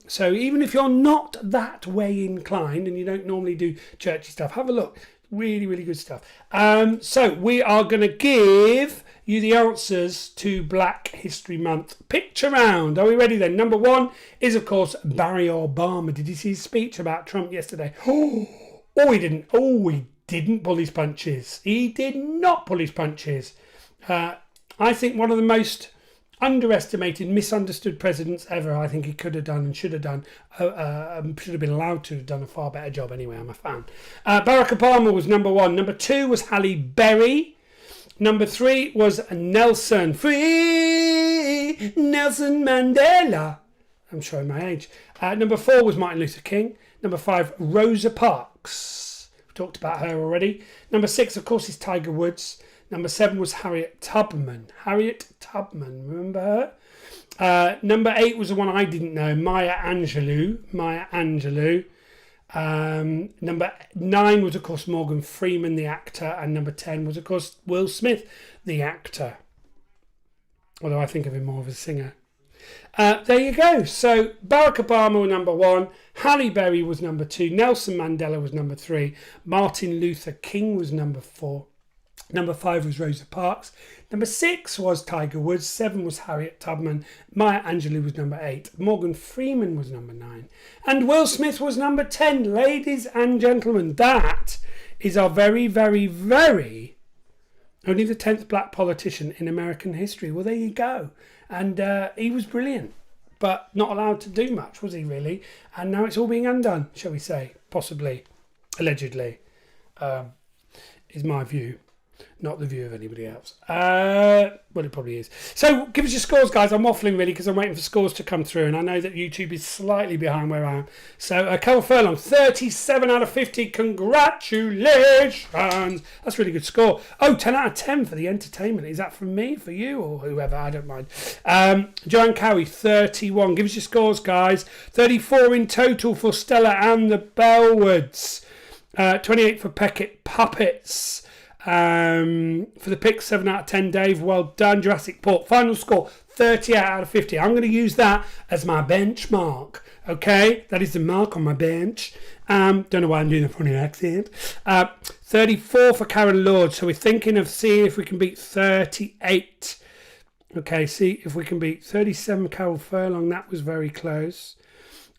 So even if you're not that way inclined and you don't normally do churchy stuff, have a look. Really, really good stuff. So we are going to give you the answers to Black History Month picture round. Are we ready then? Number 1 is, of course, Barry Obama. Did you see his speech about Trump yesterday? Oh, he didn't. Oh, he didn't pull his punches. He did not pull his punches. I think one of the most underestimated, misunderstood presidents ever. I think he could have done and should have done, should have been allowed to have done a far better job anyway, I'm a fan. Barack Obama was number 1. Number 2 was Halle Berry. Number 3 was Nelson. Free Nelson Mandela. I'm showing my age. Number 4 was Martin Luther King. Number 5, Rosa Parks. We've talked about her already. Number 6, of course, is Tiger Woods. Number 7 was Harriet Tubman. Harriet Tubman, remember her? Number 8 was the one I didn't know, Maya Angelou. Number 9 was, of course, Morgan Freeman, the actor. And number 10 was, of course, Will Smith, the actor. Although I think of him more as a singer. There you go. So Barack Obama was number 1. Halle Berry was number 2. Nelson Mandela was number 3. Martin Luther King was number 4. Number 5 was Rosa Parks. Number 6 was Tiger Woods. 7 was Harriet Tubman. Maya Angelou was number 8. Morgan Freeman was number 9. And Will Smith was number 10. Ladies and gentlemen, that is our very, very, very only the 10th black politician in American history. Well, there you go. And he was brilliant, but not allowed to do much, was he really? And now it's all being undone, shall we say? Possibly. Allegedly. Is my view. Not the view of anybody else. Well, it probably is. So give us your scores, guys. I'm waffling really because I'm waiting for scores to come through, and I know that YouTube is slightly behind where I am. So Carol Furlong, 37 out of 50. Congratulations. That's a really good score. Oh, 10 out of 10 for the entertainment. Is that from me, for you, or whoever? I don't mind. Joanne Cowie, 31. Give us your scores, guys. 34 in total for Stella and the Bellwoods. 28 for Peckett Puppets. For the pick, 7 out of 10, Dave. Well done. Jurassic Park. Final score, 38 out of 50. I'm going to use that as my benchmark. Okay? That is the mark on my bench. Don't know why I'm doing a funny accent. 34 for Karen Lord. So we're thinking of seeing if we can beat 38. Okay, see if we can beat 37 Carol Furlong. That was very close.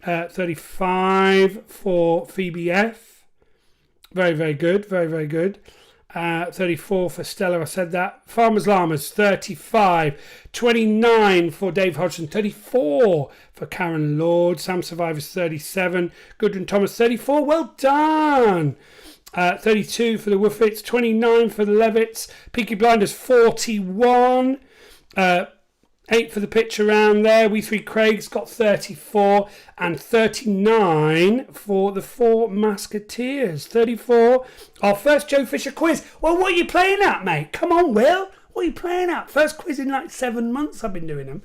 35 for Phoebe F. Very, very good. Very, very good. 34 for Stella, I said that. Farmers Llamas, 35. 29 for Dave Hodgson. 34 for Karen Lord. Sam Survivors, 37. Gudrun Thomas, 34. Well done. 32 for the Woofits. 29 for the Levitts. Peaky Blinders, 41. 8 for the pitch around there. We Three Craigs got 34. And 39 for the Four Musketeers. 34. Our first Joe Fisher quiz. Well, what are you playing at, mate? Come on, Will. What are you playing at? First quiz in like 7 months I've been doing them.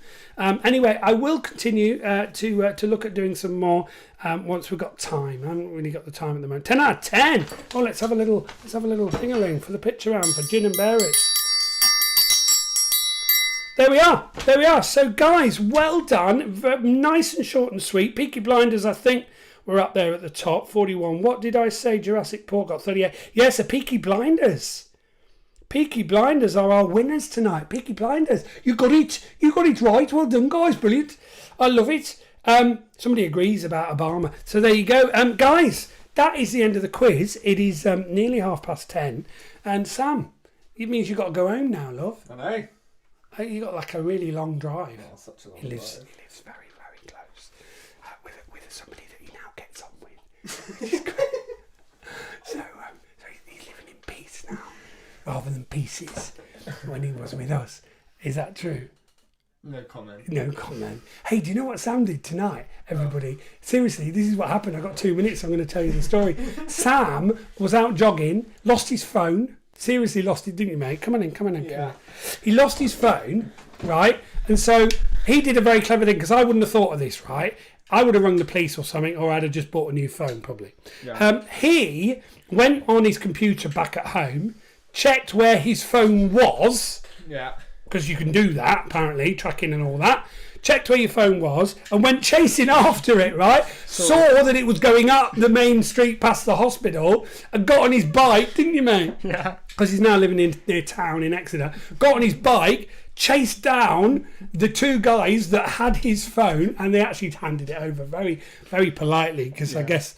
Anyway, I will continue to look at doing some more once we've got time. I haven't really got the time at the moment. 10 out of 10. Oh, let's have a little thing-a-ling for the pitch around for Gin and Berries. There we are. So, guys, well done. Nice and short and sweet. Peaky Blinders, I think, were up there at the top. 41. What did I say? Jurassic Park got 38. Yes, the Peaky Blinders. Peaky Blinders are our winners tonight. Peaky Blinders. You got it right. Well done, guys. Brilliant. I love it. Somebody agrees about Obama. So, there you go. Guys, that is the end of the quiz. It is nearly 10:30. And, Sam, it means you've got to go home now, love. I know. You got like a really long drive. Oh, such a long He lives drive. very, very close with somebody that he now gets on with. So he's living in peace now, rather than pieces. when he was with us. Is that true? No comment. No comment. Hey, do you know what Sam did tonight, everybody? Seriously, this is what happened. I got 2 minutes. I'm going to tell you the story. Sam was out jogging, lost his phone. Seriously lost it, didn't you, mate? Come on in. Yeah. He lost his phone, right? And so he did a very clever thing, because I wouldn't have thought of this, right? I would have rung the police or something, or I'd have just bought a new phone, probably. Yeah. He went on his computer back at home, checked where his phone was, Yeah. because you can do that, apparently, tracking and all that. Checked where your phone was and went chasing after it, right? Saw that it was going up the main street past the hospital and got on his bike, didn't you, mate? Yeah. Because he's now living near town in Exeter. Got on his bike, chased down the two guys that had his phone, and they actually handed it over very, very politely, because I guess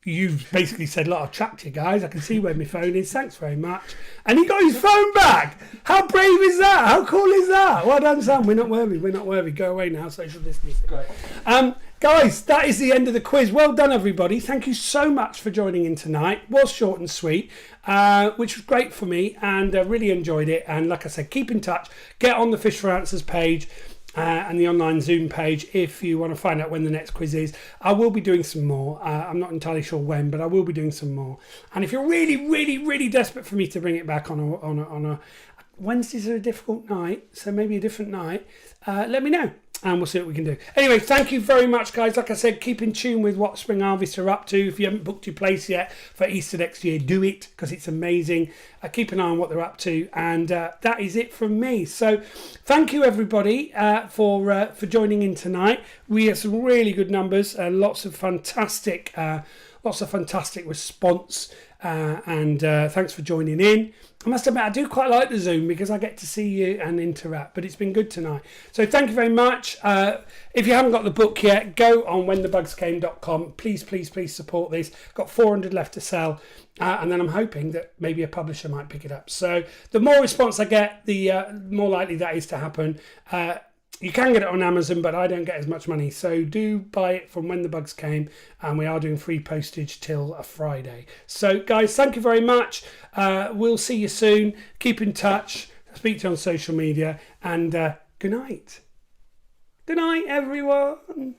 you've basically said, look, I've tracked you guys. I can see where my phone is. Thanks very much. And he got his phone back. How brave is that? How cool is that? Well done, Sam. We're not worthy. Go away now, social distancing. Great. Guys, that is the end of the quiz. Well done, everybody. Thank you so much for joining in tonight. It was short and sweet, which was great for me, and really enjoyed it. And like I said, keep in touch. Get on the Fish for Answers page. And the online Zoom page if you want to find out when the next quiz is. I will be doing some more. I'm not entirely sure when, but I will be doing some more. And if you're really, really, really desperate for me to bring it back on a Wednesdays are a difficult night, so maybe a different night, let me know. And we'll see what we can do. Anyway, thank you very much, guys. Like I said, keep in tune with what Spring Harvest are up to. If you haven't booked your place yet for Easter next year, do it, because it's amazing. Keep an eye on what they're up to. And that is it from me. So thank you, everybody, for joining in tonight. We had some really good numbers, lots of fantastic response. And thanks for joining in. I must admit, I do quite like the Zoom, because I get to see you and interact, but it's been good tonight. So thank you very much. If you haven't got the book yet, go on whenthebugscame.com. Please support this. Got 400 left to sell, and then I'm hoping that maybe a publisher might pick it up. So the more response I get, the more likely that is to happen. You can get it on Amazon, but I don't get as much money. So do buy it from When the Bugs Came, and we are doing free postage till a Friday. So guys, thank you very much. We'll see you soon. Keep in touch. Speak to you on social media, and good night. Good night, everyone.